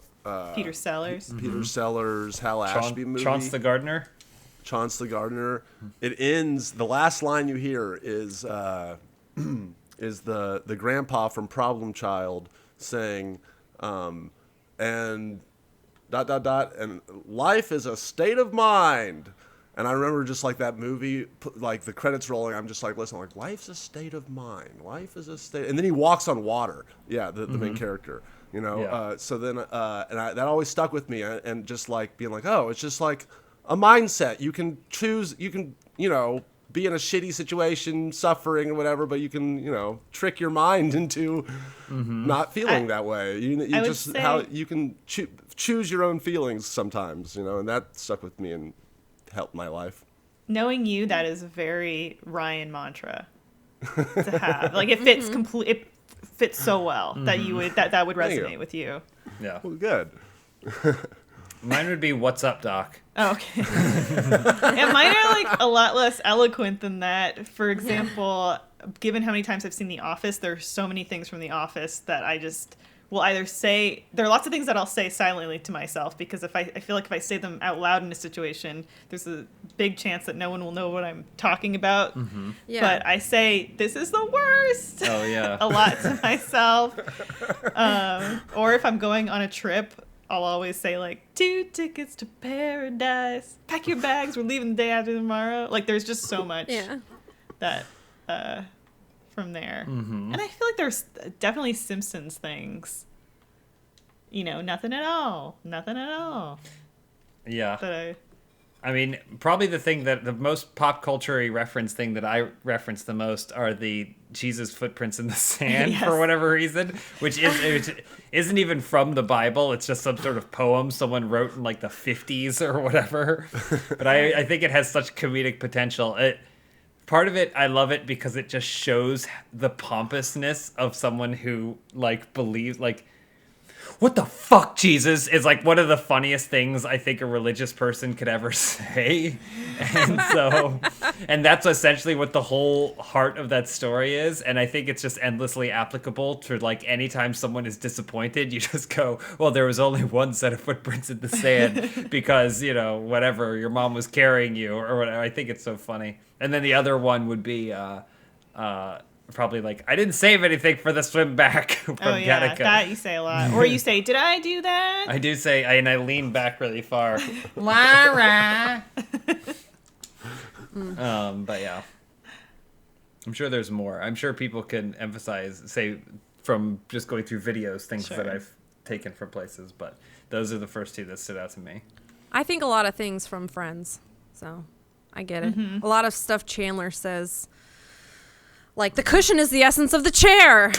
Peter Sellers. Peter Sellers, Hal Ashby movie. Chauncey the Gardener. Chauncey the Gardener. It ends. The last line you hear is the grandpa from Problem Child saying, and ... and life is a state of mind. And I remember just like that movie, like the credits rolling, I'm just like, listen, like life's a state of mind. Life is a state. And then he walks on water. Yeah, the main character. Yeah. So then, that always stuck with me, and just like being like, oh, it's just like a mindset. You can choose. You can, be in a shitty situation, suffering or whatever, but you can, trick your mind into not feeling that way. You I would just say- how you can choose your own feelings sometimes, and that stuck with me and helped my life. Knowing you, that is a very Ryan mantra to have. Like it fits it fits so well that you would that would Thank you. resonate with you. Yeah. Well, good. Mine would be "What's up, Doc?" Oh, okay. And mine are like a lot less eloquent than that. For example, given how many times I've seen The Office, there are so many things from The Office that I just will either say, there are lots of things that I'll say silently to myself, because I feel like if I say them out loud in a situation, there's a big chance that no one will know what I'm talking about. Yeah. But I say, this is the worst. Oh, yeah. A lot to myself. Or if I'm going on a trip, I'll always say, like, 2 tickets to paradise. Pack your bags. We're leaving the day after tomorrow. Like, there's just so much that from there. And I feel like there's definitely Simpsons things. You know, nothing at all. Nothing at all. Yeah. That I mean, probably the most pop culture-y reference thing that I reference the most are the Jesus footprints in the sand Yes. for whatever reason, which isn't even from the Bible. It's just some sort of poem someone wrote in like the 50s or whatever. But I think it has such comedic potential. Part of it, I love it because it just shows the pompousness of someone who like believes, like, what the fuck, Jesus, is like one of the funniest things I think a religious person could ever say. And that's essentially what the whole heart of that story is. And I think it's just endlessly applicable to like anytime someone is disappointed, you just go, well, there was only one set of footprints in the sand because, you know, whatever, your mom was carrying you or whatever. I think it's so funny. And then the other one would be probably like, I didn't save anything for the swim back from Gattaca. That you say a lot. Or you say, did I do that? I do say, and I lean back really far. Lara. But yeah, I'm sure there's more. I'm sure people can say from just going through videos, things that I've taken from places, but those are the first two that stood out to me. I think a lot of things from Friends, so I get it. A lot of stuff Chandler says, like, the cushion is the essence of the chair.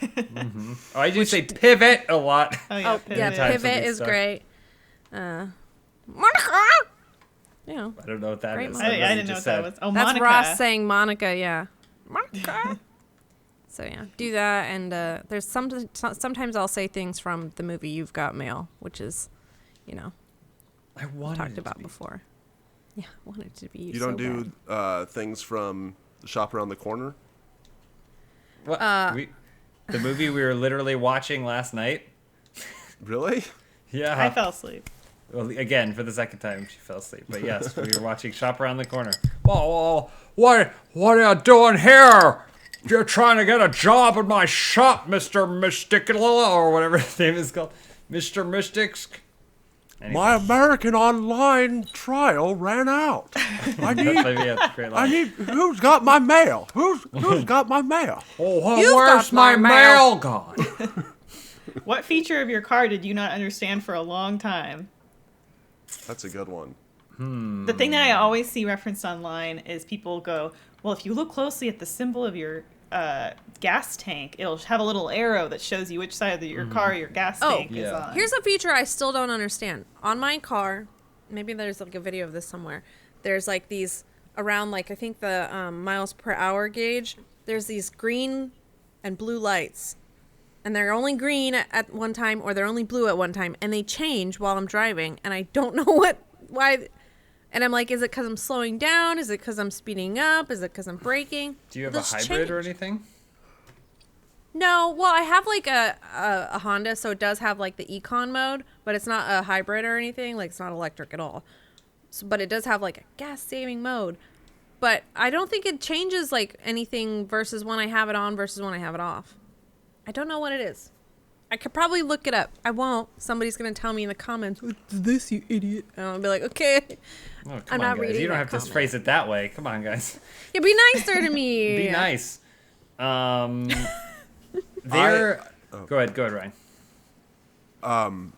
Oh, I do say pivot a lot. Oh, yeah. Pivot is great. Monica! You know, I don't know what that Great is. Monica. I didn't know what that was. Oh, that's Monica. Ross saying Monica, yeah. Monica! So, yeah, do that. And there's sometimes I'll say things from the movie You've Got Mail, which is, you know, I wanted talked it to about be. before. Yeah, I wanted it to be. You don't do things from the shop around the corner? What? The movie we were literally watching last night. Really? Yeah. I fell asleep. Well, again, for the second time, she fell asleep. But yes, we were watching Shop Around the Corner. Whoa, what are you doing here? You're trying to get a job in my shop, Mr. Mysticula, or whatever his name is called. Mr. Mystics. Anyway. My American Online trial ran out. I need. Who's got my mail? Who's got my mail? Oh, where's my mail gone? What feature of your car did you not understand for a long time? That's a good one. The thing that I always see referenced online is people go, well, if you look closely at the symbol of your gas tank, it'll have a little arrow that shows you which side of your car your gas tank is on. Here's a feature I still don't understand. On my car, maybe there's like a video of this somewhere. There's like these around, like I think the miles per hour gauge. There's these green and blue lights, and they're only green at one time, or they're only blue at one time, and they change while I'm driving, and I don't know why. And I'm like, is it because I'm slowing down? Is it because I'm speeding up? Is it because I'm braking? Do you have a hybrid or anything? No, well, I have like a Honda, so it does have like the Econ mode, but it's not a hybrid or anything. Like, it's not electric at all. So, but it does have like a gas saving mode. But I don't think it changes like anything versus when I have it on versus when I have it off. I don't know what it is. I could probably look it up. I won't. Somebody's going to tell me in the comments, what's this, you idiot? And I'll be like, okay. Oh, I'm not guys. reading You don't that have to comment. phrase it that way. Come on, guys. Yeah, be nicer to me. Be nice. Go ahead, Ryan. I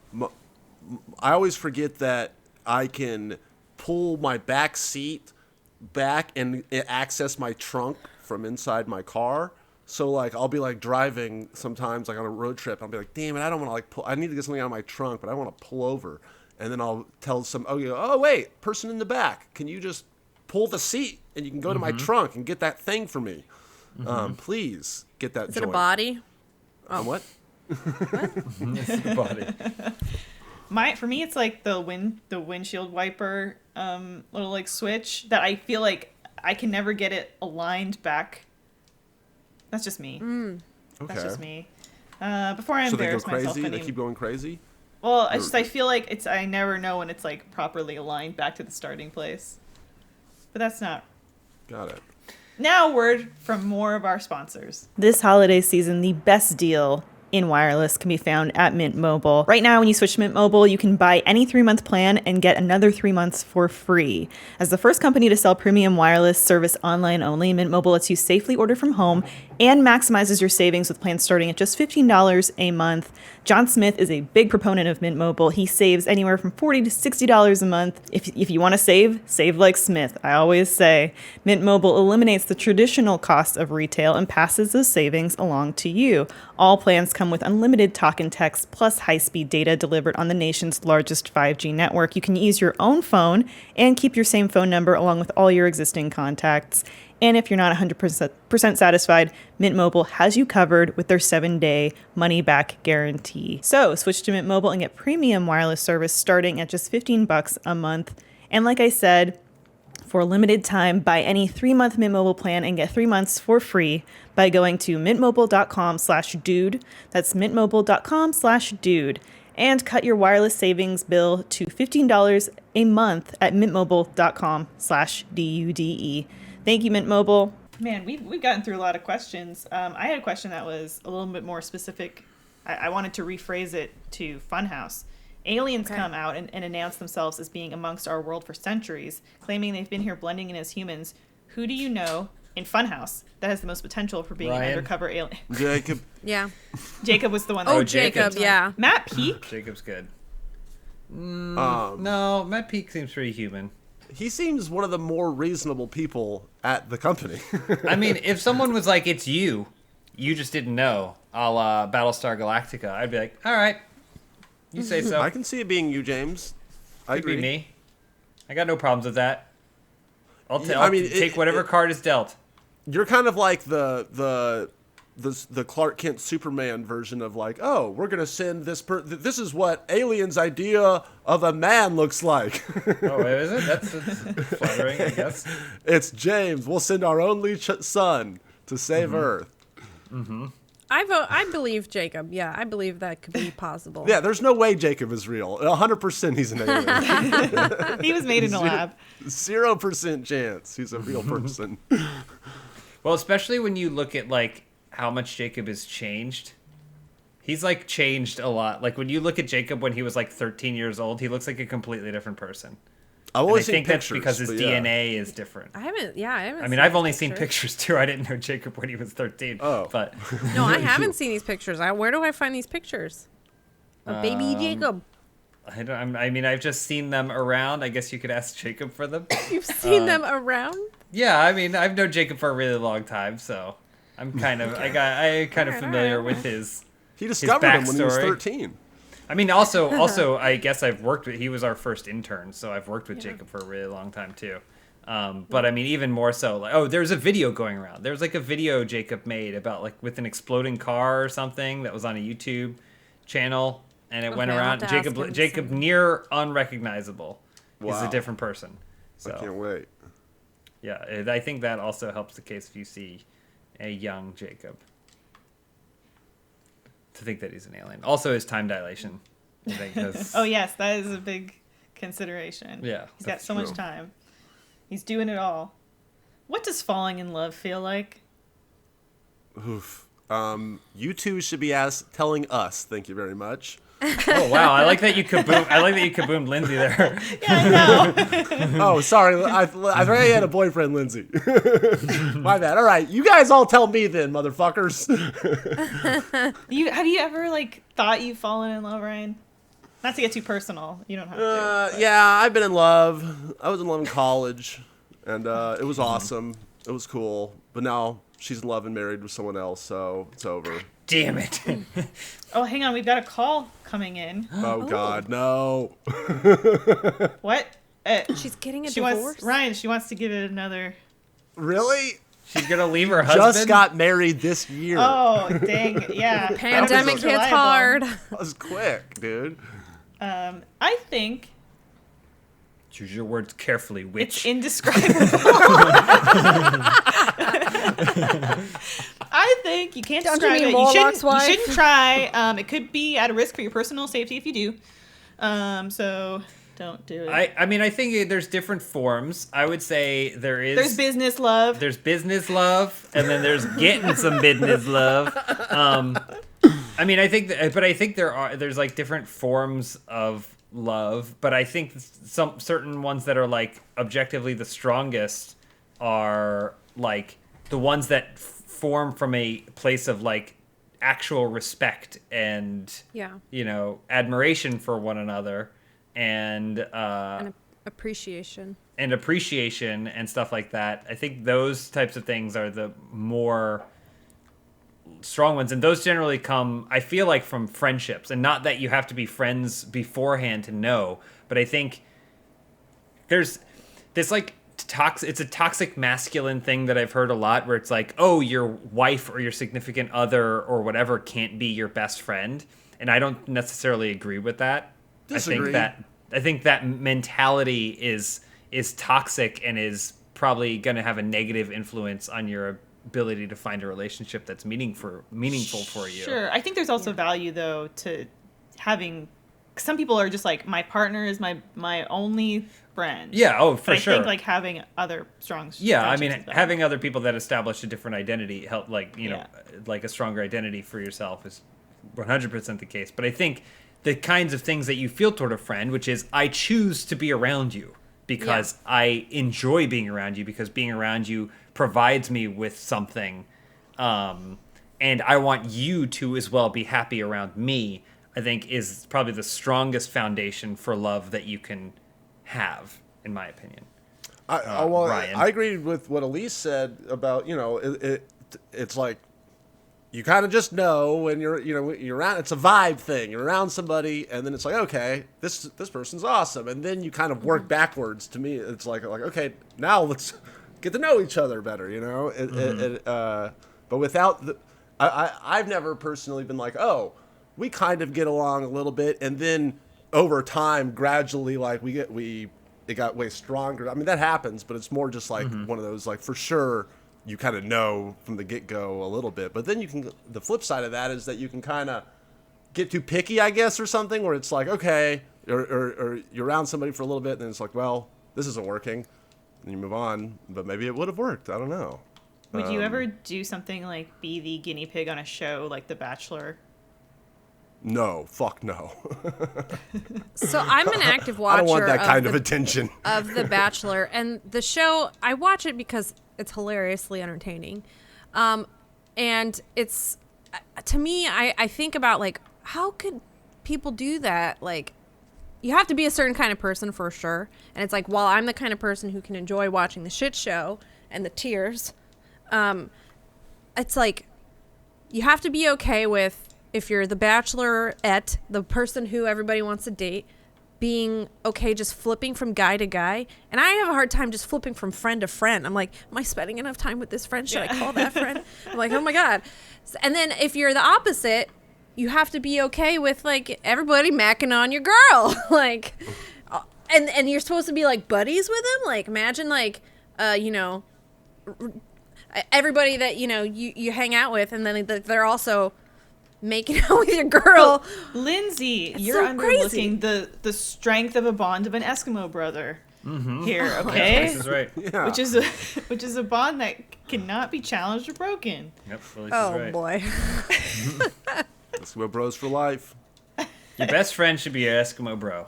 always forget that I can pull my back seat back and access my trunk from inside my car. So, like, I'll be, like, driving sometimes, like, on a road trip. I'll be like, damn it, I don't want to, like, pull. I need to get something out of my trunk, but I want to pull over. And then I'll tell oh, wait, person in the back, can you just pull the seat and you can go to my trunk and get that thing for me? Please get that Is joint. it a body? What? It's the body. For me, it's like the windshield wiper little like switch that I feel like I can never get it aligned back. That's just me. Okay. That's just me. Before I So they go embarrass myself crazy. They anymore. keep going crazy. Well, I feel like I never know when it's like properly aligned back to the starting place. But that's not. Got it. Now, a word from more of our sponsors. This holiday season, the best deal in wireless can be found at Mint Mobile. Right now, when you switch to Mint Mobile, you can buy any 3-month plan and get another 3 months for free. As the first company to sell premium wireless service online only, Mint Mobile lets you safely order from home and maximizes your savings with plans starting at just $15 a month. John Smith is a big proponent of Mint Mobile. He saves anywhere from $40 to $60 a month. If you want to save like Smith. I always say Mint Mobile eliminates the traditional cost of retail and passes those savings along to you. All plans come with unlimited talk and text plus high-speed data delivered on the nation's largest 5G network. You can use your own phone and keep your same phone number along with all your existing contacts. And if you're not 100% satisfied, Mint Mobile has you covered with their 7-day money-back guarantee. So switch to Mint Mobile and get premium wireless service starting at just $15 a month. And like I said, for a limited time, buy any 3-month Mint Mobile plan and get 3 months for free by going to mintmobile.com/dude. That's mintmobile.com/dude. And cut your wireless savings bill to $15 a month at mintmobile.com/dude. Thank you, Mint Mobile. Man, we've gotten through a lot of questions. I had a question that was a little bit more specific. I wanted to rephrase it to Funhaus. Aliens come out and announce themselves as being amongst our world for centuries, claiming they've been here blending in as humans. Who do you know in Funhaus that has the most potential for being an undercover alien? Jacob. Yeah. Jacob was the one that... Oh, Jacob, yeah. Matt Peake? Jacob's good. No, Matt Peake seems pretty human. He seems one of the more reasonable people at the company. I mean, if someone was like, it's you just didn't know, a la Battlestar Galactica, I'd be like, all right, you say so. I can see it being you, James. I Could agree. be me. I got no problems with that. I'll take whatever card is dealt. You're kind of like the Clark Kent Superman version of like, oh, we're gonna send this this is what aliens' idea of a man looks like. Oh, is it? That's flattering, I guess. It's James. We'll send our only son to save Earth. Mm-hmm. I believe Jacob. Yeah, I believe that could be possible. Yeah, there's no way Jacob is real. 100% he's an alien. He was made in a lab. 0% chance he's a real person. Well, especially when you look at like how much Jacob has changed. He's like changed a lot. Like when you look at Jacob when he was like 13 years old, he looks like a completely different person. I've always I think seen that's pictures, because his DNA is different. I haven't. I mean, I've only seen pictures too. I didn't know Jacob when he was 13. Oh, but no, I haven't seen these pictures. Where do I find these pictures of baby Jacob? I mean, I've just seen them around. I guess you could ask Jacob for them. You've seen them around? Yeah, I mean, I've known Jacob for a really long time, so I'm kind of familiar with his. He discovered him when he was 13. I mean, also, I guess he was our first intern, so I've worked with Jacob for a really long time too. But I mean, even more so, like, there's a video going around. There's like a video Jacob made about like with an exploding car or something that was on a YouTube channel, and it went around. Jacob near unrecognizable. Wow. He's a different person. So I can't wait. Yeah, I think that also helps the case if you see a young Jacob. To think that he's an alien. Also, his time dilation. I think oh, yes, that is a big consideration. Yeah. He's got so much time. He's doing it all. What does falling in love feel like? Oof. You two should be telling us. Thank you very much. Oh wow! I like that you kaboomed Lindsay there. Yeah, I know. Oh, sorry. I already had a boyfriend, Lindsay. My bad. All right, you guys all tell me then, motherfuckers. Have you ever like thought you've fallen in love, Ryan? Not to get too personal. You don't have to. Yeah, I've been in love. I was in love in college, and it was awesome. It was cool. But now she's in love and married with someone else, so it's over. Damn it. Oh, hang on. We've got a call coming in. Oh, God, no. What? She's getting a divorce? Ryan, she wants to give it another... Really? She's going to leave her husband? Just got married this year. Oh, dang. Yeah. Pandemic hits hard. That was quick, dude. I think... Choose your words carefully, witch. It's indescribable. I think you can't Don't you describe mean it. Warlock's You wife? shouldn't try. It could be at a risk for your personal safety if you do. So don't do it. I mean, I think there's different forms. I would say There's business love. There's business love, and then there's getting some business love. I mean, I think there's like different forms of love, but I think some certain ones that are like objectively the strongest are like the ones that form from a place of like actual respect and admiration for one another and appreciation and stuff like that. I think those types of things are the more strong ones, and those generally come, I feel like, from friendships, and not that you have to be friends beforehand to know, but I think there's this like it's a toxic masculine thing that I've heard a lot, where it's like, oh, your wife or your significant other or whatever can't be your best friend, and I don't necessarily agree with that. Disagree. I think that mentality is toxic and is probably going to have a negative influence on your ability to find a relationship that's meaningful for you. Sure. I think there's also value though to having. Some people are just like, my partner is my only friend. Yeah. Oh, for but sure. I think like having other strong. Yeah. I friendships mean, is better. having other people that establish a different identity help, like like a stronger identity for yourself is 100% the case. But I think the kinds of things that you feel toward a friend, which is, I choose to be around you because I enjoy being around you, because being around you provides me with something, and I want you to as well be happy around me, I think is probably the strongest foundation for love that you can have, in my opinion. Ryan. I agree with what Elise said about, it's like, you kind of just know when you're around. It's a vibe thing. You're around somebody, and then it's like, okay, this person's awesome, and then you kind of work backwards. To me, it's like okay, now let's get to know each other better. But without I've never personally been like, oh, we kind of get along a little bit, and then over time, gradually, like it got way stronger. I mean, that happens, but it's more just like one of those, like, for sure, you kind of know from the get-go a little bit. But then the flip side of that is that you can kind of get too picky, I guess, or something, where it's like, okay, or you're around somebody for a little bit, and then it's like, well, this isn't working, and you move on, but maybe it would have worked. I don't know. Would you ever do something like be the guinea pig on a show like The Bachelor? No, fuck no. So I'm an active watcher. I don't want that kind of attention. Of The Bachelor, and the show, I watch it because it's hilariously entertaining. And it's, to me, I think about, like, how could people do that? Like, you have to be a certain kind of person for sure. And it's like, while I'm the kind of person who can enjoy watching the shit show and the tears, it's like, you have to be okay with, if you're the bachelorette, the person who everybody wants to date, being okay just flipping from guy to guy. And I have a hard time just flipping from friend to friend. I'm like, am I spending enough time with this friend? Should I call that friend? I'm like, oh my God. And then if you're the opposite, you have to be okay with, like, everybody macking on your girl. Like, and you're supposed to be like buddies with them. Like, imagine, like, everybody that, you hang out with, and then they're also making out with your girl. Lindsay, you're so underlooking the strength of a bond of an Eskimo brother here, okay? This is right. Yeah. Which is a bond that cannot be challenged or broken. Yep. Lisa's Oh right. boy. Eskimo bros for life. Your best friend should be your Eskimo bro.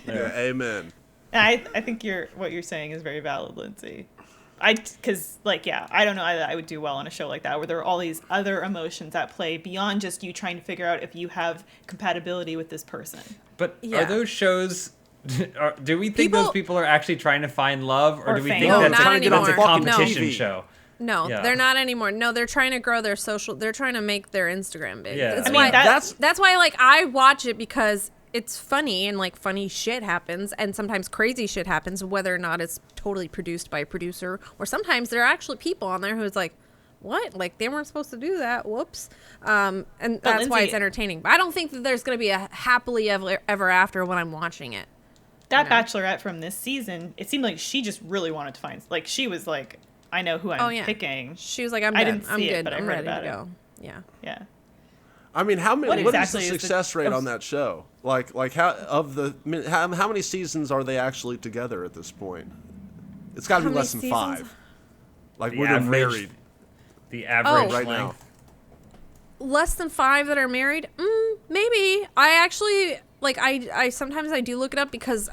Yeah, amen. I think what you're saying is very valid, Lindsay. Because, like, yeah, I don't know that I would do well on a show like that, where there are all these other emotions at play beyond just you trying to figure out if you have compatibility with this person. But Yeah. are those shows? Do we think those people are actually trying to find love, or Or do we fame. think No, that's not that's a anymore. competition No. show? No, Yeah. they're not anymore. No, they're trying to grow their they're trying to make their Instagram big. Yeah. That's I mean, why that's why, like, I watch it, because it's funny, and, like, funny shit happens, and sometimes crazy shit happens, whether or not it's totally produced by a producer, or sometimes there are actually people on there who's like, what? Like, they weren't supposed to do that. Whoops. And that's why Lindsay, it's entertaining. But I don't think that there's going to be a happily ever after when I'm watching it. That Bachelorette from this season, it seemed like she just really wanted to find, like, she was like, I know who I'm picking. She was like, I'm I done. didn't see I'm it, good. but I I'm heard ready to about it. go. Yeah. Yeah. I mean, what is exactly the is the- success rate on that show? Like how many seasons are they actually together at this point? It's got to How be many less than seasons? 5. Like The where they're average- married The average right length. now. Less than 5 that are married? Maybe. I actually, like, I sometimes I do look it up because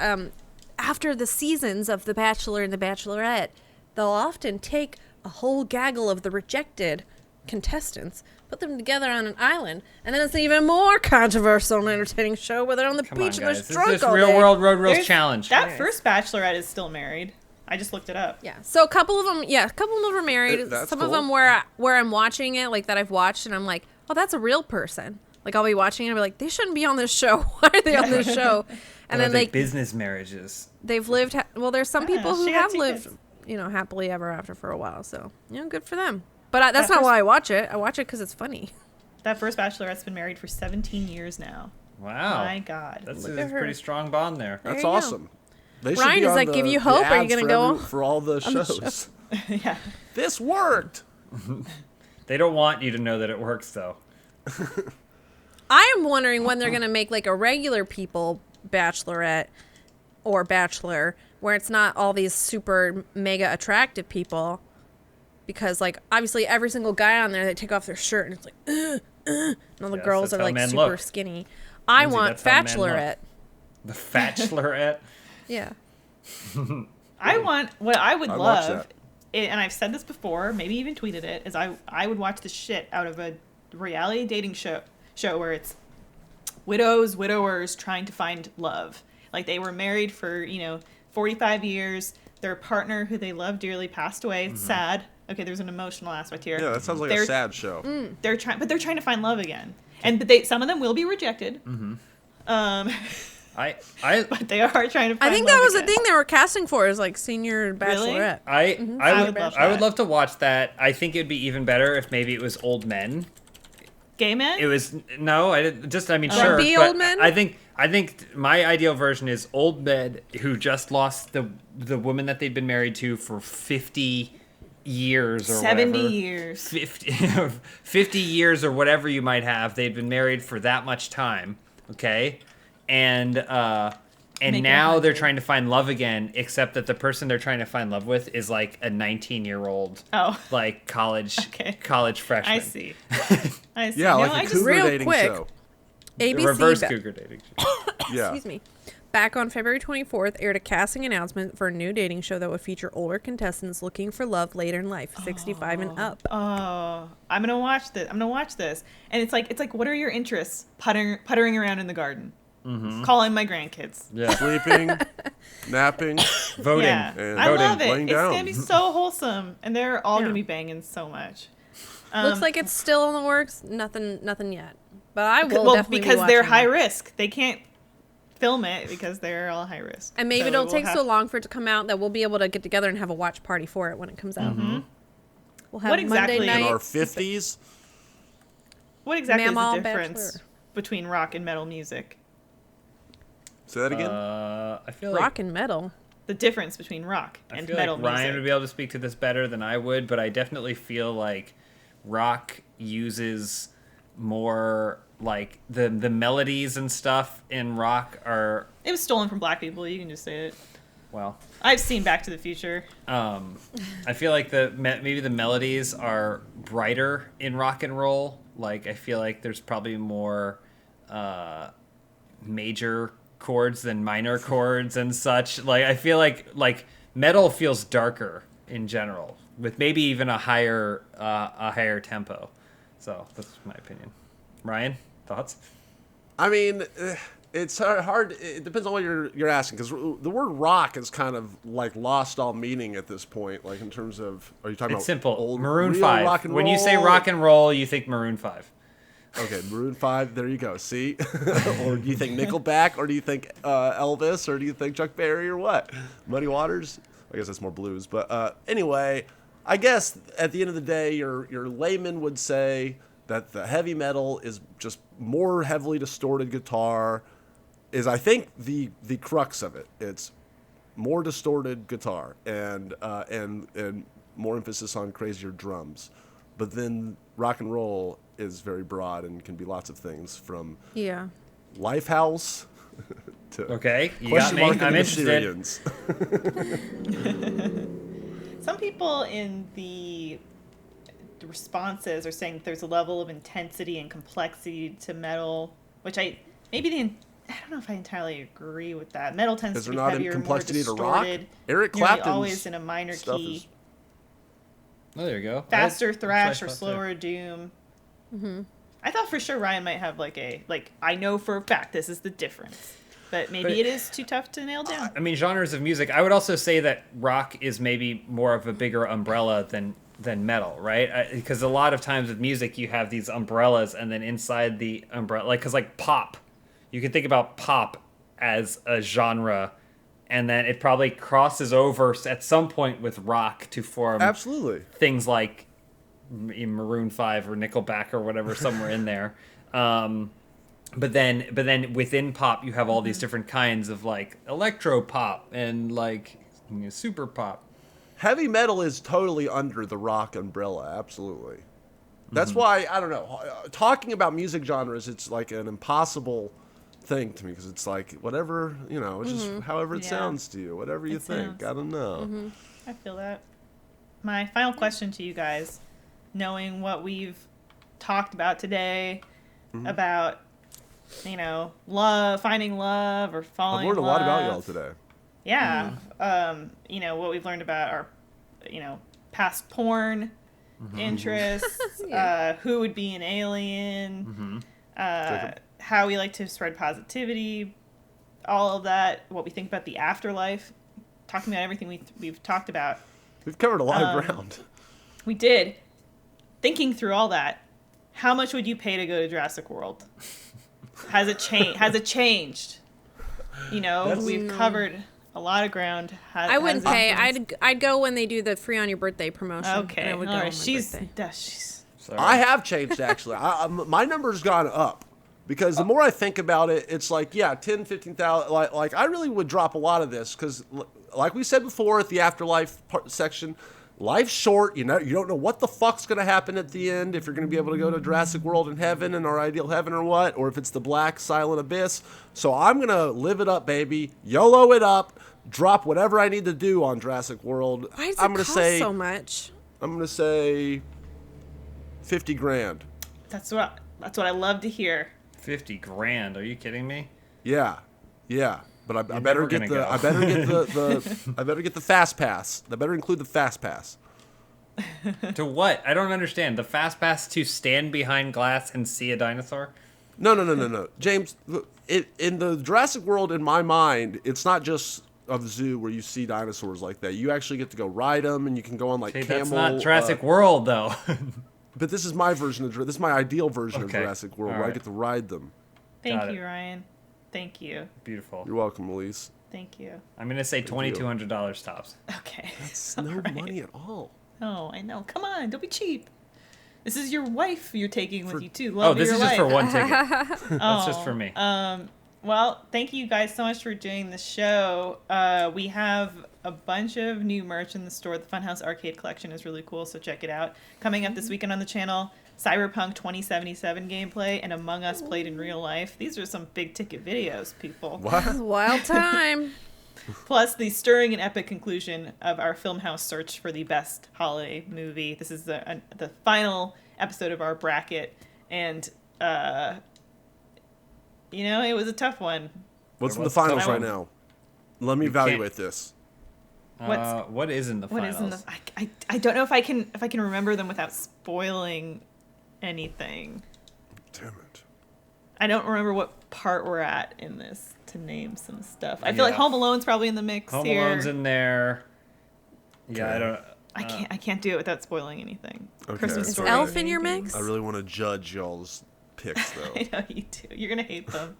after the seasons of The Bachelor and The Bachelorette, they'll often take a whole gaggle of the rejected contestants, put them together on an island, and then it's an even more controversial and entertaining show where they're on the Come beach on, and they're guys. drunk This is all Real day. World Road Rules There's- Challenge. That first Bachelorette is still married. I just looked it up. Yeah, so a couple of them are married. That's Some cool. of them where I'm watching it, like that I've watched, and I'm like, oh, that's a real person. Like I'll be watching it and I'll be like, they shouldn't be on this show. Why are they on this show? And then like business marriages. they've lived. Well, there's some people who she got have 2 lived, kids. happily ever after for a while. So good for them. But that's not why I watch it. I watch it because it's funny. That first Bachelorette's been married for 17 years now. Wow. My God. That's Look a at her. pretty strong bond there. There That's you go. awesome. They should Ryan, be does on that give you hope? the Are you ads gonna for go for all the the shows? Yeah. This worked. They don't want you to know that it works, though. I am wondering when they're gonna make like a regular people Bachelorette or Bachelor, where it's not all these super mega attractive people, because like obviously every single guy on there, they take off their shirt and it's like, and all the Yes, girls that's are how like men super look. skinny. I Lindsay, want that's how men look. Bachelorette. The Bachelorette. Yeah. I want what I would I'd watch love, and I've said this before, maybe even tweeted it, is I would watch the shit out of a reality dating show where it's widows, widowers trying to find love. Like they were married for 45 years. Their partner, who they love dearly, passed away. It's sad. Okay, there's an emotional aspect here. Yeah, that sounds like a They're- sad show. They're trying to find love again, and some of them will be rejected. I But they are trying to find I think love that was the again. thing they were casting for, is like senior Really? Bachelorette. I I would would love I would that. love to watch that. I think it'd be even better if maybe it was old men. Gay men? It was no, I didn't. Just I mean, sure. Grumpy but old men? I think my ideal version is old men who just lost the woman that they'd been married to for 50 years or 70 whatever. years. 50 years or whatever you might have. They'd been married for that much time. Okay, and Make it now they're 100. trying to find love again, except that the person they're trying to find love with is like a 19-year-old, Oh. like college Okay. freshman. I see. I see. Yeah, No, like I a just cougar Real dating quick. show. ABC Reverse ba- cougar dating. Yeah. Excuse me. Back on February 24th, aired a casting announcement for a new dating show that would feature older contestants looking for love later in life, 65 and up. Oh, I'm gonna watch this. I'm gonna watch this, and it's like, what are your interests? Puttering around in the garden, calling my grandkids. Yeah, Sleeping, napping. voting. Yeah, and I love it. laying It's down. gonna be so wholesome, and they're all Yeah. gonna be banging so much. Looks like it's still in the works. Nothing yet. But I will well, definitely because be they're watching high it. risk. They can't film it because they're all high risk. And maybe So it'll we'll take have- so long for it to come out that we'll be able to get together and have a watch party for it when it comes out. We'll have What exactly- Monday In night. our 50s. What exactly Mamaw is the difference Bachelor. between rock and metal music? Say that again. I feel like Rock and metal. The difference between rock I and feel metal like Ryan music. would be able to speak to this better than I would, but I definitely feel like rock uses more like the melodies and stuff in rock are It was stolen from black people. You can just say it. well. I've seen Back to the Future. I feel like maybe the melodies are brighter in rock and roll. Like I feel like there's probably more major chords than minor chords and such. Like I feel like metal feels darker in general, with maybe even a higher tempo. So that's my opinion. Ryan, thoughts? I mean, it's hard. It depends on what you're asking, because the word rock is kind of like lost all meaning at this point. Like in terms of, are you talking It's about simple. old Maroon real 5. rock and When you say roll? rock and roll, you think Maroon 5. Okay, Maroon 5. There you go. See, or do you think Nickelback, or do you think Elvis, or do you think Chuck Berry, or what? Muddy Waters. I guess that's more blues. But anyway, I guess at the end of the day, your layman would say that the heavy metal is just more heavily distorted guitar. Is I think the crux of it. It's more distorted guitar and more emphasis on crazier drums. But then rock and roll is very broad and can be lots of things, from Yeah. Lifehouse to Okay, you got question me. mark and I'm the interested. Assyrians. Some people in the responses are saying that there's a level of intensity and complexity to metal, which I don't know if I entirely agree with that. Metal tends Is to there be not heavier, a and more complexity to rock? distorted. Eric nearly Clapton's always in a minor stuff key. is- Oh, there you go. Faster That's thrash what or I thought, too. slower doom. I thought for sure Ryan might have I know for a fact this is the difference, but maybe it is too tough to nail down. I mean, genres of music. I would also say that rock is maybe more of a bigger umbrella than metal, right? Because a lot of times with music, you have these umbrellas, and then inside the umbrella, because pop, you can think about pop as a genre, and then it probably crosses over at some point with rock to form Absolutely. things like Maroon 5 or Nickelback or whatever, somewhere in there. But then within pop, you have all these different kinds of electro pop and super pop. Heavy metal is totally under the rock umbrella, absolutely. That's why, I don't know, talking about music genres, it's like an impossible thing to me, because it's like, whatever, it's just however it Yeah. sounds to you, whatever you It think. sounds. I don't know. I feel that. My final question to you guys, knowing what we've talked about today, about, love, finding love or falling I've learned a in lot about love. y'all today. Yeah. What we've learned about our, past porn interests, Yeah. who would be an alien, how we like to spread positivity, all of that, what we think about the afterlife, talking about everything we've talked about. We've covered a lot of ground. We did. Thinking through all that, how much would you pay to go to Jurassic World? Has it changed? We've covered a lot of ground. I wouldn't has it pay. influenced? I'd go when they do the free on your birthday promotion. Okay. And I would All go right. on my She's birthday. Sorry. I have changed, actually. My number's gone up. Because the more I think about it, it's like, yeah, 10, 15,000. Like I really would drop a lot of this, because like we said before at the afterlife section, life's short. You don't know what the fuck's going to happen at the end, if you're going to be able to go to Jurassic World in heaven, in our ideal heaven or what, or if it's the black, silent abyss. So I'm going to live it up, baby. YOLO it up. Drop whatever I need to do on Jurassic World. Why does it I'm gonna cost say, so much? I'm going to say 50 grand. That's what I love to hear. 50 grand? Are you kidding me? Yeah. But I You're better never get gonna go. I better get I better get the fast pass. I better include the fast pass. To what? I don't understand. The fast pass to stand behind glass and see a dinosaur? No. James, in the Jurassic World, in my mind, it's not just a zoo where you see dinosaurs like that. You actually get to go ride them, and you can go on Hey, camel. that's not Jurassic World, though. But this is my version of this is my ideal version Okay. of Jurassic World, All where I right. get to ride them. Thank Got you, it. Ryan. Thank you. Beautiful. You're welcome, Elise. Thank you. I'm going to say $2,200 tops. Okay. It's no money at all. Oh, I know. Come on, don't be cheap. This is your wife you're taking with you too. Oh, Love this of is your just for life. one ticket. That's just for me. Well, thank you guys so much for doing the show. We have a bunch of new merch in the store. The Funhaus Arcade Collection is really cool, so check it out. Coming up this weekend on the channel, Cyberpunk 2077 gameplay and Among Us played in real life. These are some big ticket videos, people. What? Wild time. Plus the stirring and epic conclusion of our Filmhouse search for the best holiday movie. This is the final episode of our bracket, and it was a tough one. What's in the What's finals the right final? now? Let me You can't- evaluate this. What is in the What finals? is in the? I don't know if I can remember them without spoiling anything. Damn it. I don't remember what part we're at in this to name some stuff. I feel like Yeah. Home Alone's probably in the mix Home here. Alone's in there. Yeah, Okay. I don't. I can't do it without spoiling anything. Okay. Christmas Is Story. Elf in your maybe. mix? I really want to judge y'all's picks, though. I know you do. You're gonna hate them.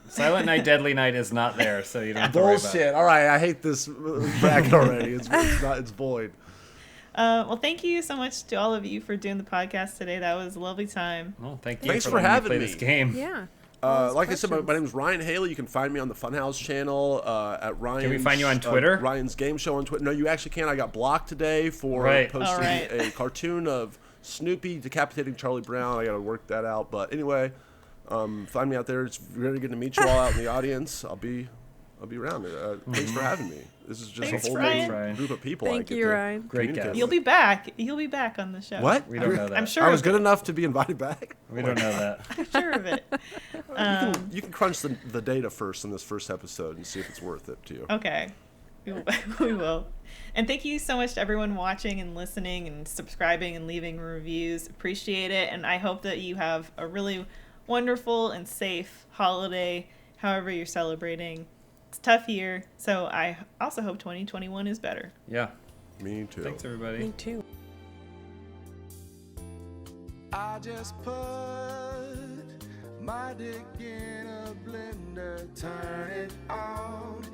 Silent Night, Deadly Night is not there, so you don't have to worry about it. Bullshit. All right, I hate this bracket already. It's void. Well, thank you so much to all of you for doing the podcast today. That was a lovely time. Well, thank you Thanks for for letting me having play me. this game. Yeah. Like I said, my name is Ryan Haley. You can find me on the Funhaus channel at Ryan's. Can we find you on Twitter? Ryan's Game Show on Twitter. No, you actually can't. I got blocked today for posting a cartoon of Snoopy decapitating Charlie Brown. I got to work that out. But anyway, find me out there. It's very good to meet you all out in the audience. I'll be around. Thanks for having me. This is just a whole new group of people. Thank you, Ryan. Great guest. You'll be back. You'll be back on the show. What? We don't know that. I'm sure I was good enough to be invited back. We don't know that. I'm sure of it. You can crunch the data first in this first episode and see if it's worth it to you. Okay. We will. And thank you so much to everyone watching and listening and subscribing and leaving reviews. Appreciate it. And I hope that you have a really wonderful and safe holiday, however you're celebrating. It's a tough year, so I also hope 2021 is better. Yeah. Me too. Thanks, everybody. Me too. I just put my dick in a blender, turn it on.